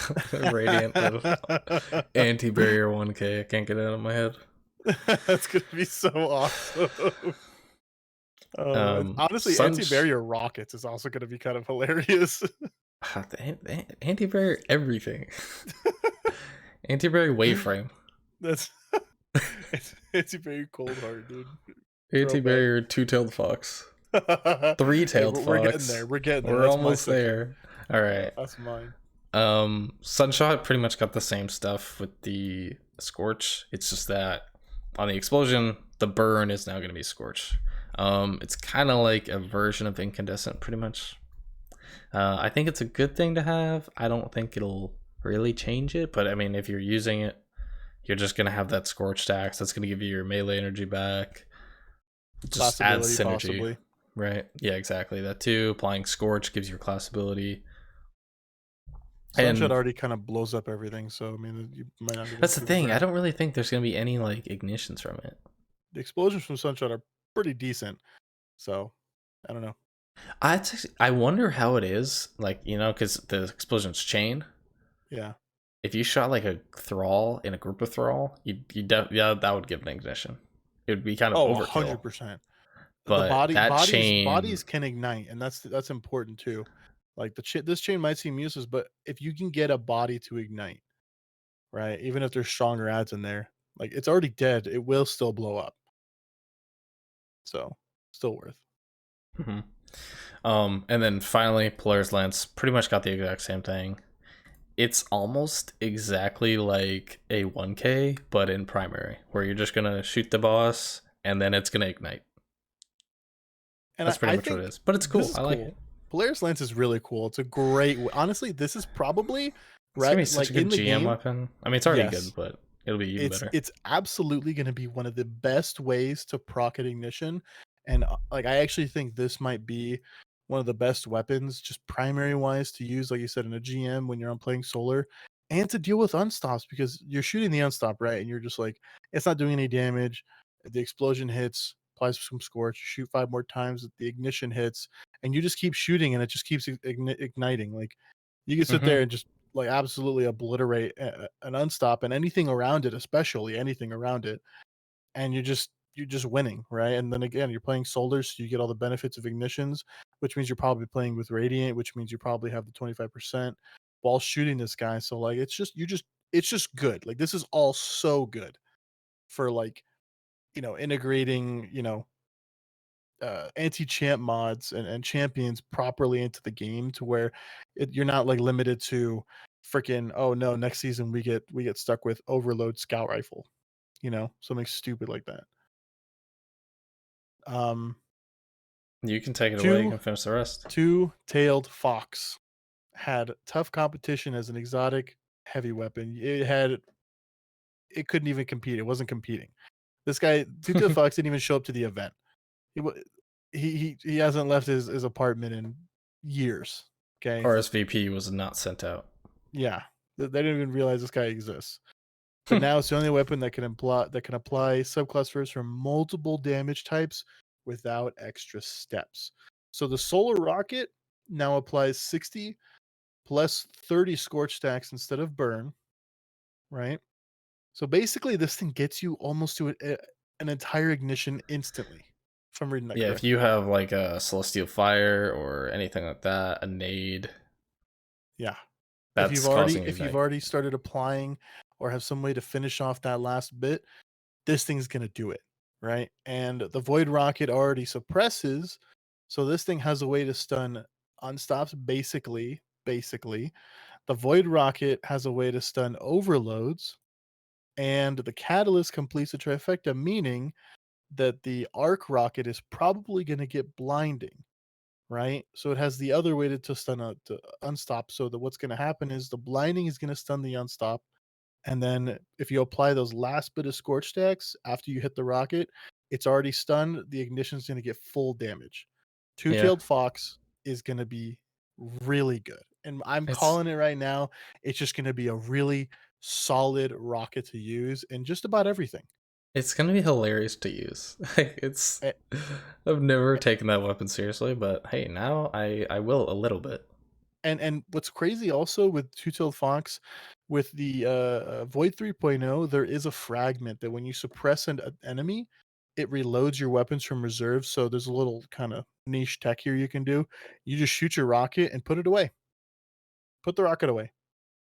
radiant with anti-barrier 1K. I can't get it out of my head. That's gonna be so awesome. Oh, and honestly, Sunch anti-barrier rockets is also gonna be kind of hilarious. anti-barrier everything. Anti-barrier waveframe. That's it's anti-barrier cold heart, dude. Throwback. Anti-barrier two-tailed fox. Hey, Three-tailed we're getting fox. there. We're getting there. We're That's my almost section. there. All right. That's mine. Sunshot pretty much got the same stuff with the Scorch. It's just that on the explosion, the burn is now going to be Scorch. It's kind of like a version of Incandescent, pretty much. I think it's a good thing to have. I don't think it'll really change it, but I mean, if you're using it, you're just going to have that Scorch tax. That's going to give you your melee energy back. It just adds Possibility, synergy, possibly. right? Yeah, exactly. That too. Applying Scorch gives your class ability. Sunshot And already kind of blows up everything, so I mean, you might not even that's the see the thing. I burn. don't really think there's gonna be any like ignitions from it. The explosions from Sunshot are pretty decent, so I don't know. I wonder how it is. Like because the explosion's chain. Yeah. If you shot like a thrall in a group of thrall, yeah, that would give an ignition. It would be kind of Oh, overkill. 100%. The But that bodies chain, can ignite, and that's important too. Like this chain might seem useless, but if you can get a body to ignite, right? Even if there's stronger ads in there, like it's already dead, it will still blow up. So, still worth. mhm. And then finally, Polaris Lance pretty much got the exact same thing. It's almost exactly like a 1K, but in primary, where you're just gonna shoot the boss and then it's gonna ignite. And That's pretty I much what it think is. But it's this cool. is I like it. cool. Polaris Lance is really cool. It's a great. Honestly, this is probably It's gonna right. be such Like a in good the GM game, weapon. I mean, it's already good, yes, but it'll be even better. it's absolutely going to be one of the best ways to proc at ignition, and like I actually think this might be one of the best weapons, just primary wise, to use, like you said, in a GM when you're on playing solar, and to deal with unstops because you're shooting the unstop right, and you're just like it's not doing any damage. The explosion hits, applies some scorch. You shoot 5 more times, the ignition hits, and you just keep shooting, and it just keeps igniting. Like you can sit Mm-hmm. there and just like absolutely obliterate an unstop and anything around it, especially anything around it, and you're just winning, right? And then again, you're playing solar, so you get all the benefits of ignitions, which means you're probably playing with radiant, which means you probably have the 25% while shooting this guy. So like it's just good. Like this is all so good for like integrating anti-champ mods and champions properly into the game to where you're not like limited to freaking, oh no, next season we get stuck with overload scout rifle, something stupid like that. um You can take it away. You two can finish the rest. two-tailed fox had tough competition as an exotic heavy weapon. It couldn't even compete. It wasn't competing. This guy, two-tailed fox, didn't even show up to the event. he wa- he hasn't left his apartment in years. Okay. RSVP was not sent out. Yeah. They didn't even realize this guy exists. But now it's the only weapon that can apply subclass from multiple damage types without extra steps. So the solar rocket now applies 60 plus 30 scorch stacks instead of burn, right? So basically this thing gets you almost to an entire ignition instantly, if I'm reading that Yeah, if correctly. you have like a Celestial Fire or anything like that, a nade, Yeah. If you've that's already causing if you've ignite. already started applying or have some way to finish off that last bit, this thing's gonna do it, right? And the void rocket already suppresses, so this thing has a way to stun unstops. Basically, the void rocket has a way to stun overloads, and the catalyst completes a trifecta, meaning that the arc rocket is probably going to get blinding, right? So it has the other way to stun to unstop. So that what's going to happen is the blinding is going to stun the unstop, and then if you apply those last bit of scorch stacks after you hit the rocket, it's already stunned. The ignition is going to get full damage. Two Yeah, tailed fox is going to be really good, and I'm it's calling it right now. It's just going to be a really solid rocket to use in just about everything. it's gonna be hilarious to use. Like it's, I've never taken that weapon seriously, but hey, now I will a little bit. And what's crazy also with two-tailed fox, with the Void 3.0, there is a fragment that when you suppress an enemy, it reloads your weapons from reserve. So there's a little kind of niche tech here you can do. You just shoot your rocket and put it away. Put the rocket away,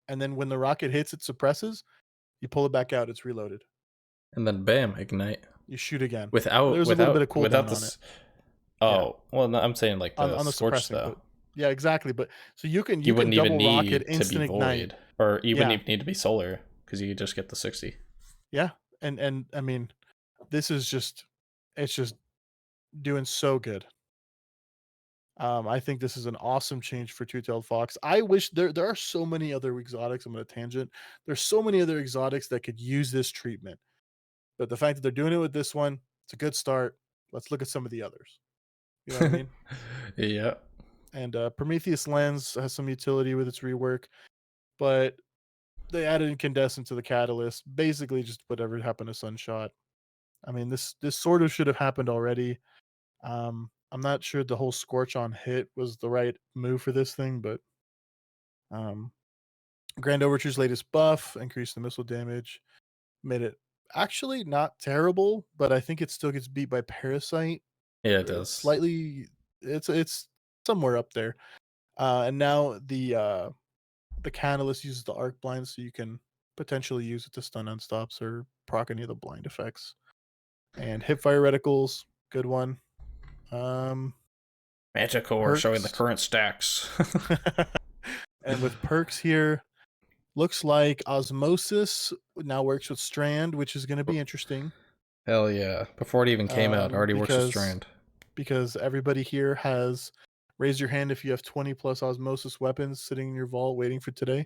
and then when the rocket hits, it suppresses. You pull it back out. It's reloaded. And then bam, ignite. You shoot again. Without There's a little bit of without cooldown on it. this. Yeah, Oh well, no, I'm saying like the on the scorch suppressing, though. but yeah, exactly. But so You you can wouldn't even double rocket, need to be instant ignite. void, or you wouldn't Yeah, even need to be solar because you could just get the 60. yeah, and I mean, this is just it's just doing so good. I think this is an awesome change for two-tailed fox. I wish there are so many other exotics. I'm going to tangent. There's so many other exotics that could use this treatment, but the fact that they're doing it with this one, it's a good start. Let's look at some of the others. You know what I mean? Yeah, And Prometheus Lens has some utility with its rework, but they added incandescent to the catalyst, basically just whatever happened to Sunshot. I mean, this sort of should have happened already. I'm not sure the whole scorch on hit was the right move for this thing, but um, Grand Overture's latest buff increased the missile damage, made it actually not terrible, but I think it still gets beat by Parasite. yeah, it does. Slightly, it's somewhere up there. And now the catalyst uses the arc blind, so you can potentially use it to stun unstops or proc any of the blind effects. And hipfire reticles, good one. Um, Manticore showing the perks. current stacks. And with perks here, looks like osmosis now works with strand, which is going to be interesting. Hell yeah! Before it even came out, it already works with Because Strand. everybody here has raise your hand if you have 20 plus osmosis weapons sitting in your vault waiting for today.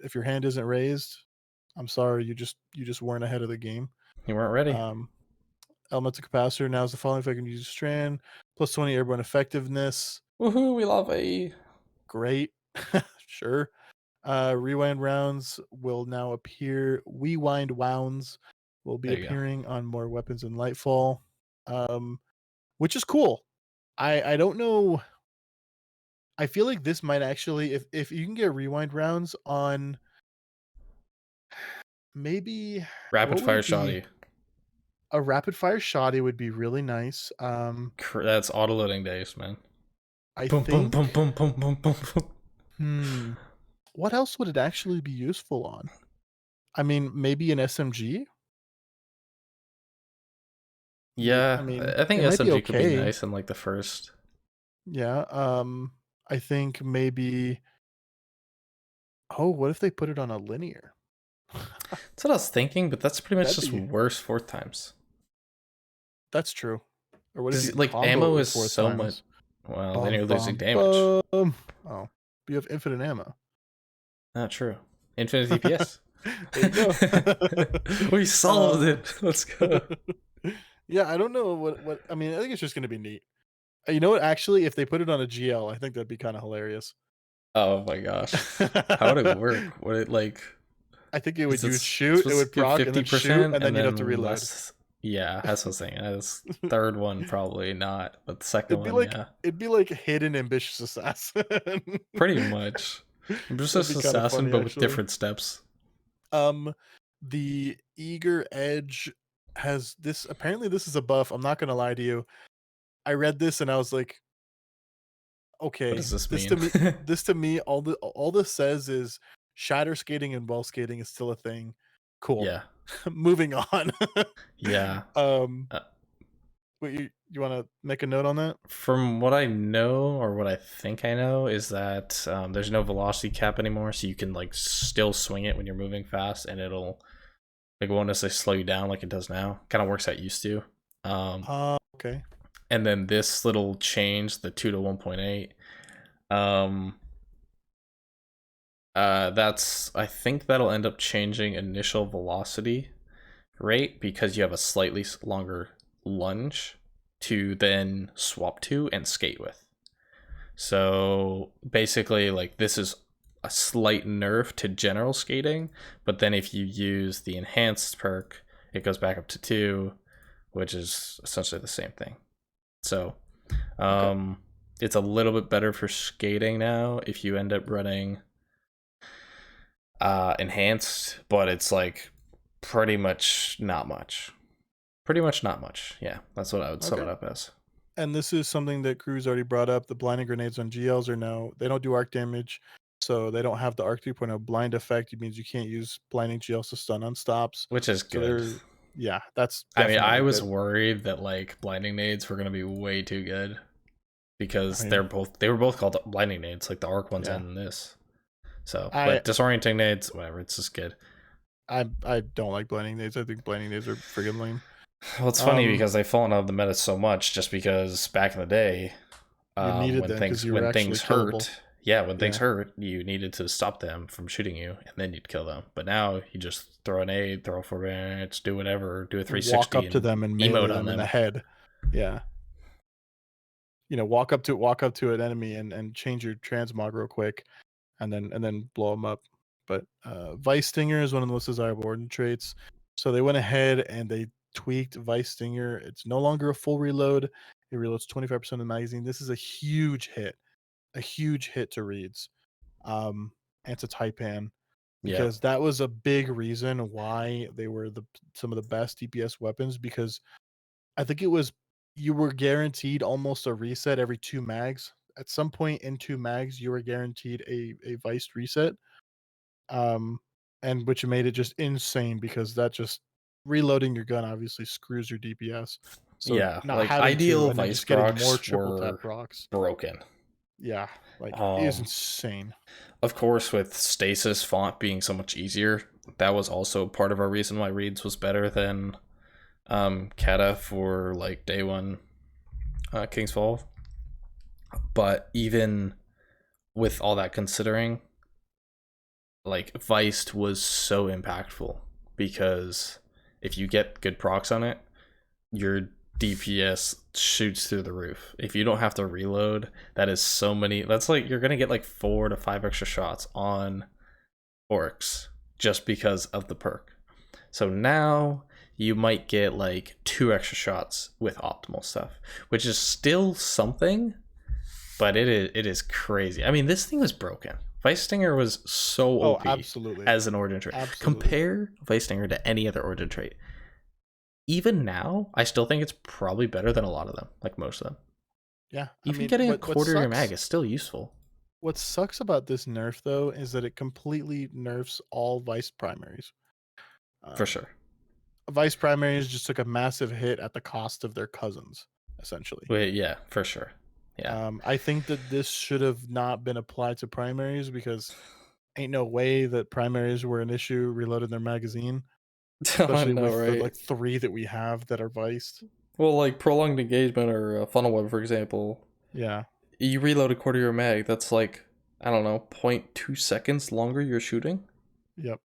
If your hand isn't raised, I'm sorry, you just weren't ahead of the game. You weren't ready. Um, Elemental capacitor now is the following: if I can use strand plus 20 airborne effectiveness. Woohoo! We love a. Great, sure. Rewind rounds will now appear. Rewind wounds will be There you go. appearing on more weapons in Lightfall, which is cool. I don't know. I feel like this might actually, if you can get rewind rounds on, maybe Rapid what would fire it be? shoddy. A rapid fire shoddy would be really nice. That's auto loading days, man. I Boom, boom, boom, think. boom, boom, boom, boom, boom. What else would it actually be useful on? I mean, maybe an SMG. I Yeah, mean, I think it might be SMG could be okay. nice in like the first. Yeah. I think maybe. Oh, what if they put it on a linear? That's what I was thinking, but that's pretty much That'd just be. worse fourth times. That's true. Or what if you Because like combo it ammo with is four so much. times? Well, then Bum you're losing bum damage. bum. Oh, but you have infinite ammo. Not true. Infinite DPS. There you go. We solved uh, it. Let's go. yeah, I don't know what I mean. I think it's just gonna be neat. You know what? Actually, if they put it on a GL, I think that'd be kind of hilarious. Oh my gosh. How would it work? Would it like I think it is would it you would shoot, it supposed would to give proc, and then shoot, 50% and and then you'd have to then reload. less? Yeah, that's what I'm saying. This third one probably not, but the second one, yeah. It'd be like hidden ambitious assassin. Pretty much. I'm just That'd this be kind of assassin, funny, but with actually. different steps. The eager edge has this. Apparently, this is a buff. I'm not gonna lie to you. I read this and I was like, What okay, does this mean? this to me, all this says is shatter skating and wall skating is still a thing. Cool. Yeah. Moving on. Yeah. um, Uh, wait, you want to make a note on that? from what I know, or what I think I know, is that there's no velocity cap anymore, so you can like still swing it when you're moving fast, and it'll Like it won't necessarily slow you down like it does now. Kind of works how it used to. Um, Okay. and then this little change, the 2 to 1.8, um, that's I think that'll end up changing initial velocity rate because you have a slightly longer lunge to then swap to and skate with. So basically, like this is a slight nerf to general skating, but then if you use the enhanced perk, it goes back up to 2, which is essentially the same thing. So Okay. it's a little bit better for skating now if you end up running enhanced, but it's like pretty much not much. Pretty much not much. Yeah, that's what I would sum Okay. it up as. And this is something that Cruz already brought up. The blinding grenades on GLs are now they don't do arc damage, so they don't have the arc 3.0 blind effect. It means you can't use blinding GLs to stun on stops. Which is So good. they're yeah, that's I mean, I definitely was good. worried that like blinding nades were gonna be way too good I because mean, they were both called blinding nades, like the arc ones yeah. and this. So, I but disorienting nades, whatever, it's just good. I don't like blinding nades. I think blinding nades are friggin' lame. Well, it's funny Um, because they've fallen out of the meta so much just because back in the day, you needed when them because you were when actually things killable. hurt, yeah, when things Yeah. hurt, you needed to stop them from shooting you, and then you'd kill them. But now you just throw an aid, throw a forbearance, do whatever, do a Walk 360, up to and them and melee emote on them in the them. head. Yeah. Walk up to an enemy and change your transmog real quick and then blow them up. But Vice Stinger is one of the most desirable ordnance traits. So they went ahead and they tweaked Vice Stinger. It's no longer a full reload. It reloads 25% of the magazine. This is a huge hit to reads, and to Taipan Yeah, because that was a big reason why they were some of the best DPS weapons because I think it was you were guaranteed almost a reset every 2 mags. At some point in 2 mags, you were guaranteed a Vice reset, um, and which made it just insane because that just reloading your gun obviously screws your DPS. So yeah. not Like having to ideal and then vice just getting more procs triple tap were procs. broken. Yeah, like, it is Um, insane. of course, with stasis font being so much easier, that was also part of our reason why reads was better than Kata for like day one King's Fall. But even with all that considering, like Feist was so impactful because if you get good procs on it, your DPS shoots through the roof. If you don't have to reload, that is so many. That's like you're gonna get like 4 to 5 extra shots on orcs just because of the perk. So now you might get like 2 extra shots with optimal stuff, which is still something, but it is crazy. I mean, this thing was broken. Vice Stinger was so Oh, OP absolutely. as an origin trait. Absolutely. Compare Vice Stinger to any other origin trait. Even now, I still think it's probably better than a lot of them, like most of them. Yeah, I Even mean, getting a what quarter of your mag sucks is still useful. what sucks about this nerf though is that it completely nerfs all Vice primaries. For Um, sure. Vice primaries just took a massive hit at the cost of their cousins, essentially. Wait, yeah, for sure. Yeah. I think that this should have not been applied to primaries because ain't no way that primaries were an issue reloading their magazine, I especially know, with the right? like 3 that we have that are viced. Well, like prolonged engagement or funnel web, for example, Yeah. you reload a quarter of your mag. That's like, I don't know, 0.2 seconds longer you're shooting. Yep.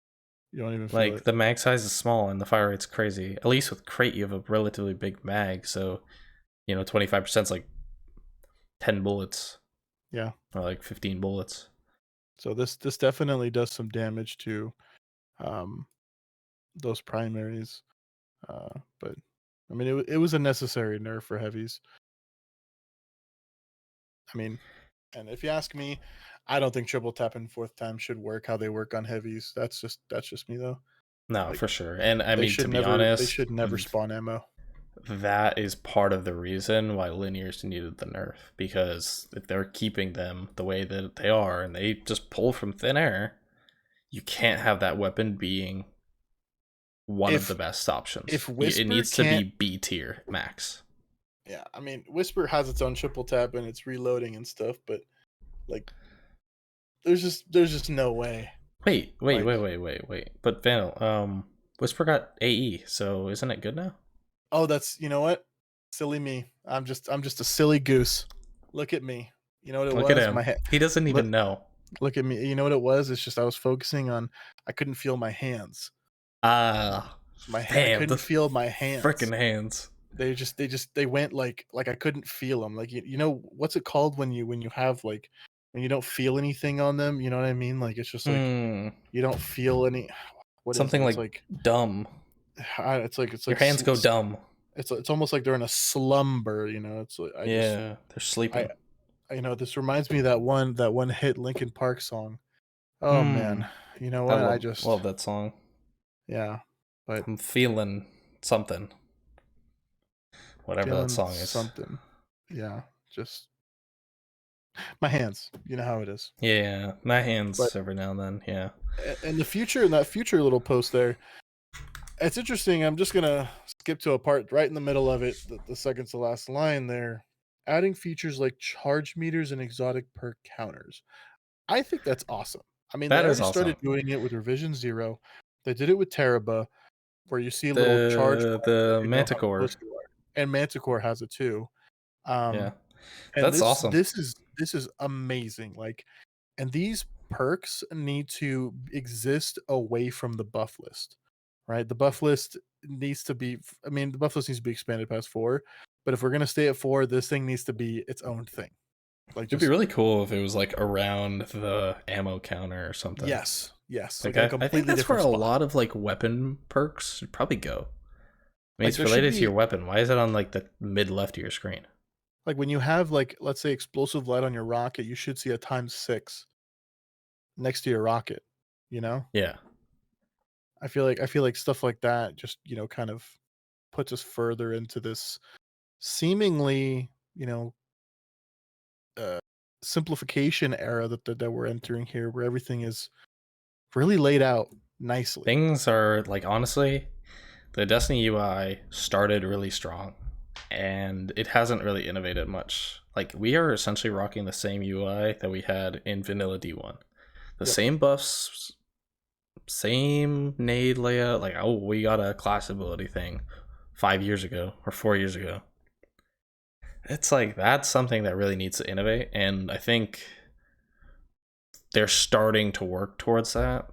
You don't even feel Like it. the mag size is small and the fire rate's crazy. At least with crate, you have a relatively big mag, so 25% is like 10 bullets Yeah. or like 15 bullets. So this definitely does some damage to um those primaries. But I mean, it was a necessary nerf for heavies. I mean, and if you ask me, I don't think triple tap and fourth time should work how they work on heavies. That's just me though. No, Like for sure. And I mean, to be they honest, should never spawn ammo. that is part of the reason why linears needed the nerf, because if they're keeping them the way that they are and they just pull from thin air, you can't have that weapon being one of the If best options. It Whisper needs to can't, be B tier max. yeah, I mean, Whisper has its own triple tap and it's reloading and stuff, but like, there's just no way. Wait, wait, wait, Like, wait, wait, wait. But Vandal, Whisper got AE, so isn't it good now? Oh, that's, you know what? Silly me. I'm just a silly goose. Look at me. You know what it Look at was? him. My head. He doesn't Look even know. look at me. You know what it was? It's just I was focusing on. I couldn't feel my hands. Ah, I damn, couldn't the feel my hands. freaking hands. They went like I couldn't feel them. Like you know what's it called when you have like when you don't feel anything on them. You know what I mean? Like it's just like Hmm. you don't feel any. What is it? Something It's like like dumb. it's Your like hands go dumb. it's almost like they're in a slumber. You know, it's like Yeah, they're I sleeping. you know this reminds me of that one hit Linkin Park song. Oh Hmm. man, you know I what? I just love that song. yeah, but I'm feeling something, whatever that feeling song is. something. Yeah, just my hands. You know how it is. Yeah, my But hands every now and then. Yeah. in the future, in that future little post there, it's interesting. I'm just gonna skip to a part right in the middle of it, the second to last line there. Adding features like charge meters and exotic perk counters. I think that's awesome. I mean, they That is already started awesome. doing it with Revision Zero. They did it with Teraba, where you see a little charge bar so The you know how Manticore. close you are, and Manticore has it too. Yeah, Um, and that's this awesome. this is this is amazing. Like, and these perks need to exist away from the buff list, right? The buff list needs to be. I mean, the buff list needs to be expanded past 4. But if we're gonna stay at 4, this thing needs to be its own thing. Like, It'd be just really cool if it was like around the ammo counter or something. yes, Like like in a I think completely that's where different a spot. lot of like weapon perks should probably go. I mean, Like it's there should related to your be weapon. Why is it on like the mid left of your screen? like when you have like let's say explosive light on your rocket, you should see a times 6 next to your rocket. You know, Yeah, I feel like stuff like that just kind of puts us further into this seemingly uh, simplification era that we're entering here, where everything is really laid out nicely. things are like honestly, the Destiny UI started really strong, and it hasn't really innovated much. Like we are essentially rocking the same UI that we had in Vanilla D1. The Yep. same buffs, same nade layout. Like, oh, we got a class ability thing 5 years ago or 4 years ago. It's like that's something that really needs to innovate, and I think they're starting to work towards that.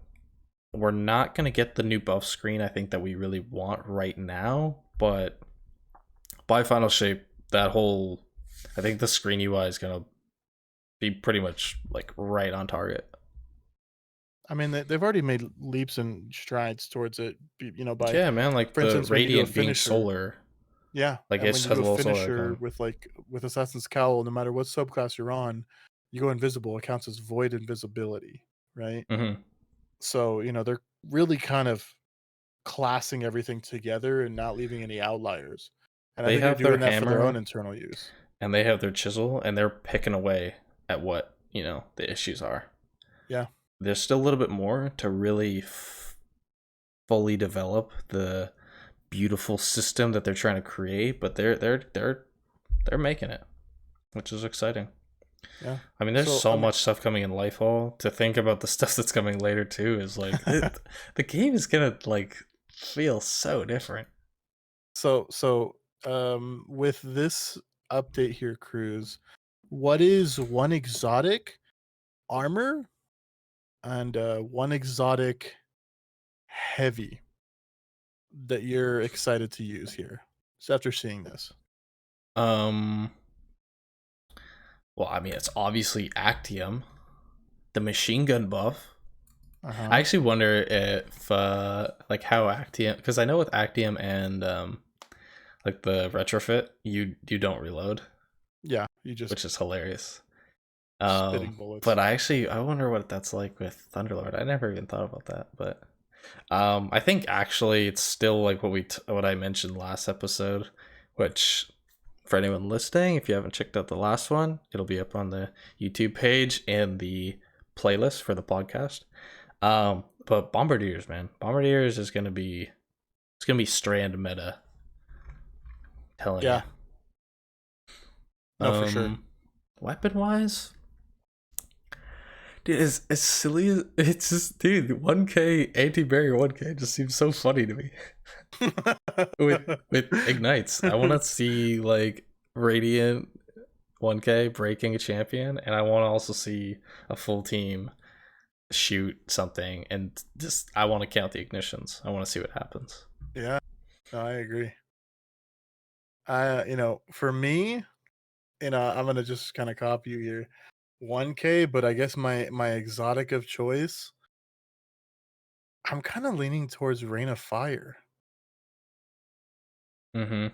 We're not going to get the new buff screen I think that we really want right now, but by final shape, that whole I think the screen UI is going to be pretty much like right on target. I mean, they've already made leaps and strides towards it. By Yeah, man, like for the instance, when you do a radiant being finisher, solar, yeah, like and it when just you has do a a little solar finisher icon. with Assassin's Cowl, no matter what subclass you're on, you go invisible. It counts as void invisibility, right? Mm-hmm. So they're really kind of classing everything together and not leaving any outliers. And I They think they're have their doing that for their own hammer internal use. and they have their chisel, and they're picking away at what the issues are. Yeah. There's still a little bit more to really fully develop the beautiful system that they're trying to create, but they're making it, which is exciting. Yeah. I mean, there's So so I mean, much stuff coming in Lightfall. To think about the stuff that's coming later too is like the game is gonna like feel so different. with this update here, Cruz, what is one exotic armor and one exotic heavy that you're excited to use here? So after seeing this. Um, well, I mean, it's obviously Actium, the machine gun buff. I Uh-huh. actually wonder if like how Actium, because I know with Actium and like the retrofit, you don't reload, Yeah, you just which is hilarious. spitting bullets. But I wonder what that's like with Thunderlord. I never even thought about that, but I think actually it's still like what I mentioned last episode, which for anyone listening, if you haven't checked out the last one, it'll be up on the YouTube page and the playlist for the podcast. But Bombardiers, man, Bombardiers is gonna be strand meta. Telling you. Yeah, no, for sure. Weapon wise, Dude, as silly as it's just, dude. 1K anti barrier 1K just seems so funny to me. With ignites, I want to see like Radiant 1K breaking a champion, and I want to also see a full team shoot something, and just I want to count the ignitions. I want to see what happens. Yeah, no, I agree. For me, I'm gonna just kind of copy you here. 1K, but I guess my exotic of choice, I'm kind of leaning towards Rain of Fire. Mm-hmm.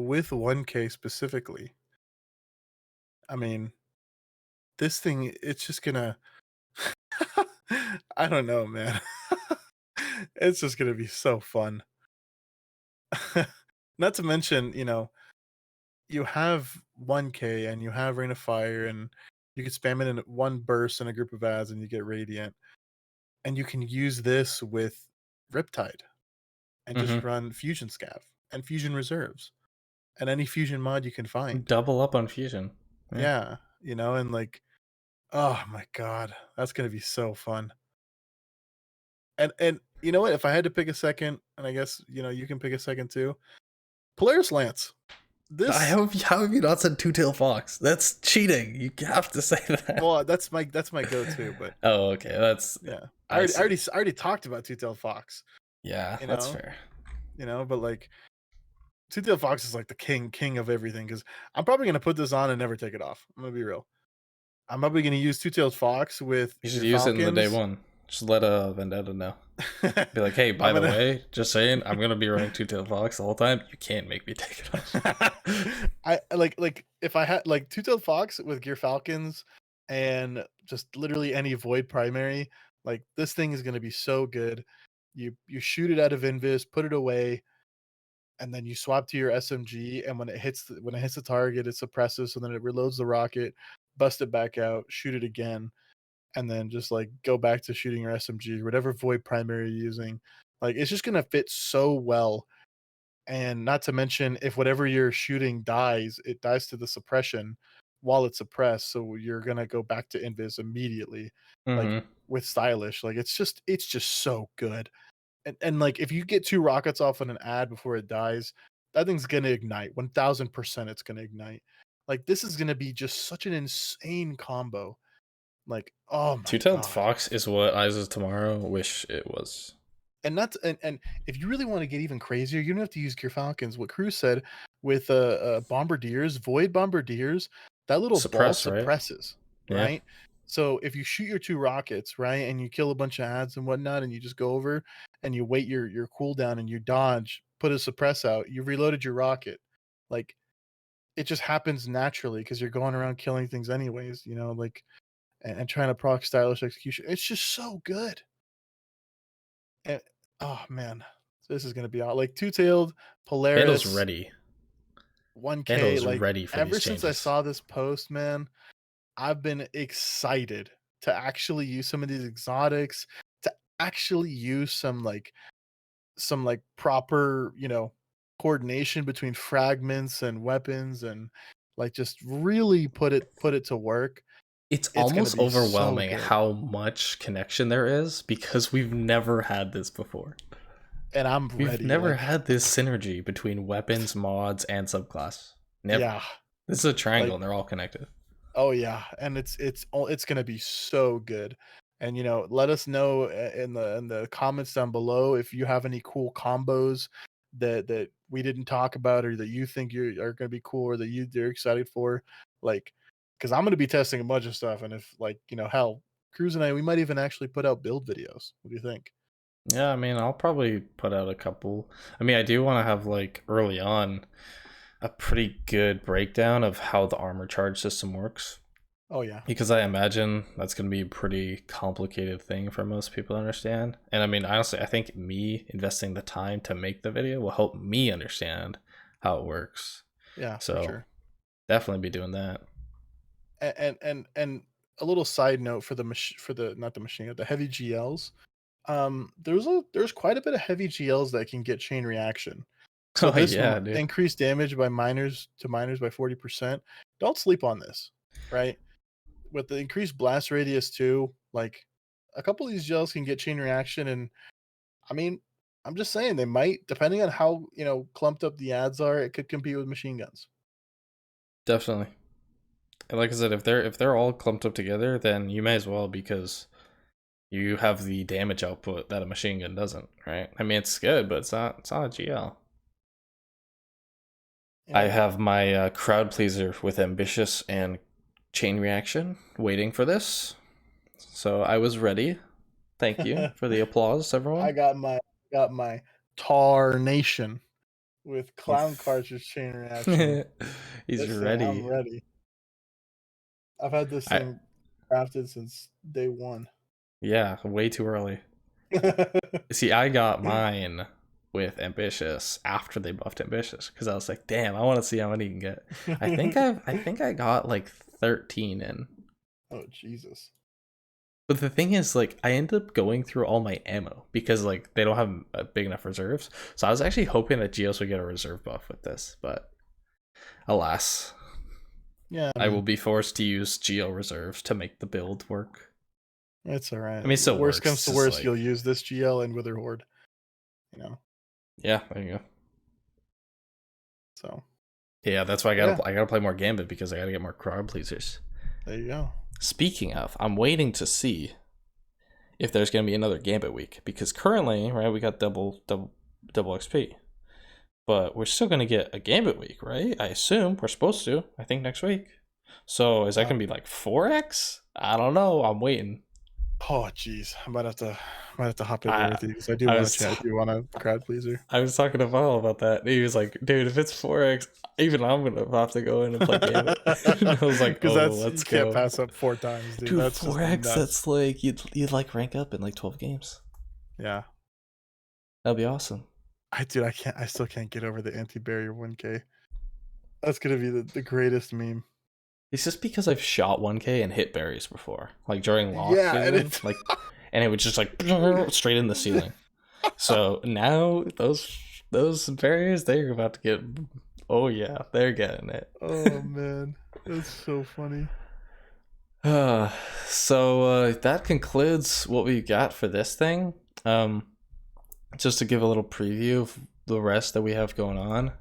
With 1K specifically. I mean, this thing, it's just gonna. I don't know, man. It's just gonna be so fun. Not to mention, you have 1K and you have Rain of Fire, and you can spam it in one burst in a group of ads, and you get Radiant. And you can use this with Riptide and just Mm-hmm. run Fusion Scav and Fusion Reserves and any Fusion mod you can find. Double up on fusion. Yeah. Yeah, and like, oh my god, that's gonna be so fun. And you know what? If I had to pick a second, and I guess you can pick a second too, Polaris Lance. This How have you not said Two Tail Fox? That's cheating. You have to say that. well, that's my go-to, but Oh, okay. That's yeah, I I already, I see. already, I already talked about Two-Tailed Fox. Yeah, You that's know, fair. but like Two-Tailed Fox is like the king of everything. Because I'm probably gonna put this on and never take it off. I'm gonna be real. I'm probably gonna use Two-Tailed Fox with You should your use it in the day Falcons. one. Just let Vendetta know. Be like, hey, by I'm the gonna. way, just saying, I'm gonna be running Two Tail Fox the whole time. You can't make me take it off. I like if I had like Two-Tailed Fox with Gear Falcons and just literally any Void primary, like this thing is gonna be so good. You shoot it out of Invis, put it away, and then you swap to your SMG, and when it hits the target, it suppresses, so then it reloads the rocket, bust it back out, shoot it again, and then just like go back to shooting your SMG, whatever Void primary you're using. Like it's just gonna fit so well. And not to mention, if whatever you're shooting dies, it dies to the suppression while it's suppressed. So you're gonna go back to invis immediately, like Mm-hmm. with stylish. Like it's just so good. And like if you get two rockets off on an ad before it dies, that thing's gonna ignite. 1000% it's gonna ignite. Like this is gonna be just such an insane combo. Like, oh Two my Tailed god. Fox is what Eyes of Tomorrow wish it was. And if you really want to get even crazier, you don't have to use Gear Falcons. What Cruz said with bombardiers, void bombardiers, that little ball Suppress, right? suppresses, Yeah. right? So if you shoot your two rockets, right, and you kill a bunch of ads and whatnot, and you just go over and you wait your cooldown and you dodge, put a suppress out, you've reloaded your rocket. Like it just happens naturally because you're going around killing things anyways, like and trying to proc stylish execution. It's just so good. And oh man, this is gonna be all like two-tailed Vandal's Polaris ready. Vandal 1K. is Like ready for ever these since I changes. saw this post, man, I've been excited to actually use some of these exotics, to actually use some proper, coordination between fragments and weapons and like just really put it to work. It's It's gonna almost be so overwhelming good. how much connection there is because we've never had this before. And I'm We've ready. never Like, had this synergy between weapons, mods, and subclass. Never. yeah. This is a triangle Like and they're all connected. oh yeah, and it's gonna be so good. And let us know in the comments down below if you have any cool combos that we didn't talk about or that you think are gonna be cool or that you're excited for. Like, because I'm gonna be testing a bunch of stuff, and if like hell, Cruz and I, we might even actually put out build videos. What do you think? Yeah, I mean, I'll probably put out a couple. I mean, I do want to have, like, early on, a pretty good breakdown of how the armor charge system works. Oh yeah, Because I imagine that's going to be a pretty complicated thing for most people to understand. And I mean, honestly, I think me investing the time to make the video will help me understand how it works. yeah, for So sure. definitely be doing that. And a little side note for the not the machine, the heavy GLs. There's quite a bit of heavy GLs that can get chain reaction. So Oh, this yeah, dude. increased damage by miners to miners by 40%. Don't sleep on this, right? with the increased blast radius too, like a couple of these gels can get chain reaction, and I mean, I'm just saying they might, depending on how clumped up the ads are, it could compete with machine guns. Definitely. And like I said, if they're all clumped up together, then you may as well, because you have the damage output that a machine gun doesn't, right? I mean, it's good, but it's not a GL. I Yeah. have my crowd pleaser with ambitious and chain reaction waiting for this, so I was ready. Thank you for the applause, I everyone. got my Tar Nation with clown If cartridge chain reaction. he's Listen, I'm ready. ready. I've had this I thing crafted since day one. Yeah, way too early. See, I got mine with ambitious after they buffed ambitious, because I was like, damn, I want to see how many you can get. I think I got like 13 in. Oh Jesus. But the thing is, like, I ended up going through all my ammo because like they don't have big enough reserves. So I was actually hoping that Geos would get a reserve buff with this, but alas, Yeah, I I will mean, be forced to use Geo reserves to make the build work. it's all right. I mean, it still Worst works. comes It's to just worst, like, you'll use this GL and Wither Horde. You know, yeah, there you go. so Yeah, that's why yeah, I gotta play more Gambit, because I gotta get more crowd pleasers. there you go. Speaking of, I'm waiting to see if there's gonna be another Gambit week, because currently, right, we got double XP, but we're still gonna get a Gambit week, right? I assume we're supposed to. I think next week. So is that Uh, gonna be like 4x? I don't know. I'm waiting. oh jeez, I might have to hop in there I with you because I do I want was to chat. I do want a crowd pleaser. I was talking to Val about that. He was like, "Dude, if it's 4x, even I'm gonna have to go in and play Gambit." And I was like, Because "Oh, that's let's you can't go, pass up 4 times, dude. dude. That's just 4x. nuts. That's like you'd like rank up in like 12 games. Yeah, That'd be awesome." I can't. I still can't get over the anti-barrier 1K. That's gonna be the greatest meme. It's just because I've shot 1K and hit berries before, like during lock Yeah, and even, it's like, and it would just like straight in the ceiling. So now those berries, they're about to get. Oh yeah, they're getting it. oh man, that's so funny. Uh, so that concludes what we got for this thing. Just to give a little preview of the rest that we have going on,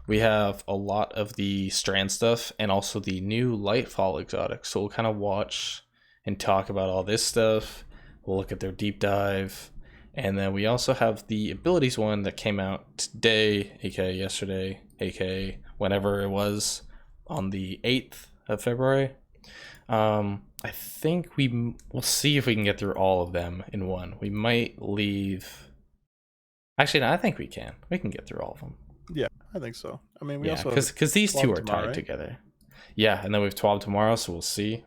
we have a lot of the strand stuff and also the new Lightfall exotic. So we'll kind of watch and talk about all this stuff. We'll look at their deep dive. And then we also have the abilities one that came out today, aka yesterday, aka whenever it was, on the 8th of February. I think we'll see if we can get through all of them in one. We might leave. Actually, no, I think we can. We can get through all of them. Yeah, I think so. I mean, we Yeah, also have because these two Twab are tomorrow, tied right? together. Yeah, and then we have TWAB tomorrow, so we'll see.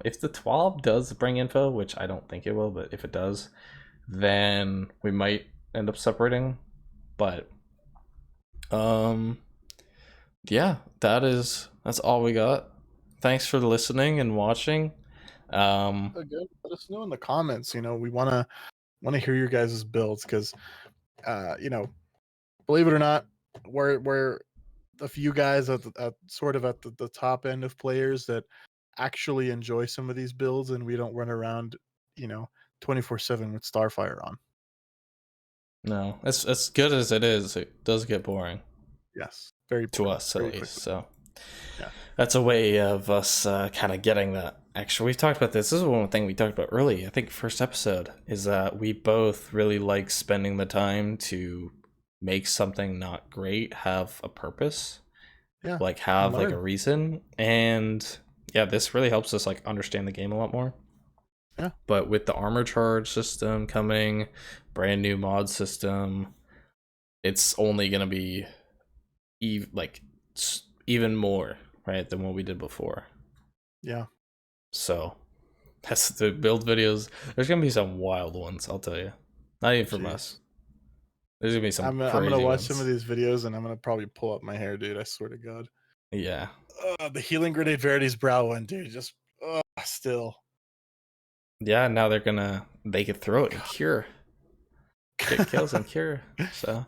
If the TWAB does bring info, which I don't think it will, but if it does, then we might end up separating. But yeah, that's all we got. Thanks for listening and watching. Good. Let us know in the comments. We wanna hear your guys' builds because, you know, believe it or not, we're a few guys at sort of at the top end of players that actually enjoy some of these builds, and we don't run around, you know, 24/7 with Starfire on. No, as good as it is, it does get boring Yes, very to boring, us at very least. quickly. So Yeah, that's a way of us kind of getting that extra. We've talked about this. This is one thing we talked about early. I think first episode is that we both really like spending the time to make something not great have a purpose, yeah, like and have like a learn. reason. And yeah, this really helps us like understand the game a lot more. Yeah, But with the armor charge system coming, brand new mod system, it's only gonna be like even more right than what we did before. yeah. So that's the build videos. There's gonna be some wild ones, I'll tell you. Not even from us. Jeez, There's gonna be some I'm gonna crazy watch some of ones. these videos and I'm gonna probably pull up my hair, dude. I swear to God. Yeah, The healing grenade Verity's brow one, dude. Just still. yeah. Now they could throw it and cure, get kills and cure. So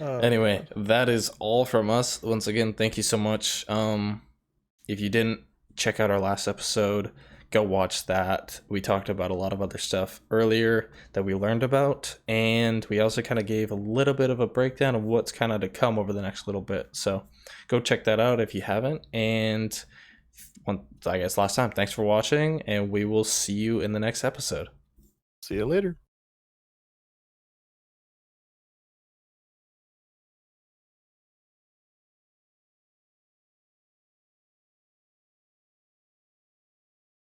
Oh anyway, God. that is all from us. Once again, thank you so much. If you didn't check out our last episode. Go watch that. We talked about a lot of other stuff earlier that we learned about, and we also kind of gave a little bit of a breakdown of what's kind of to come over the next little bit. So go check that out if you haven't. And I guess last time, thanks for watching, and we will see you in the next episode. See you later.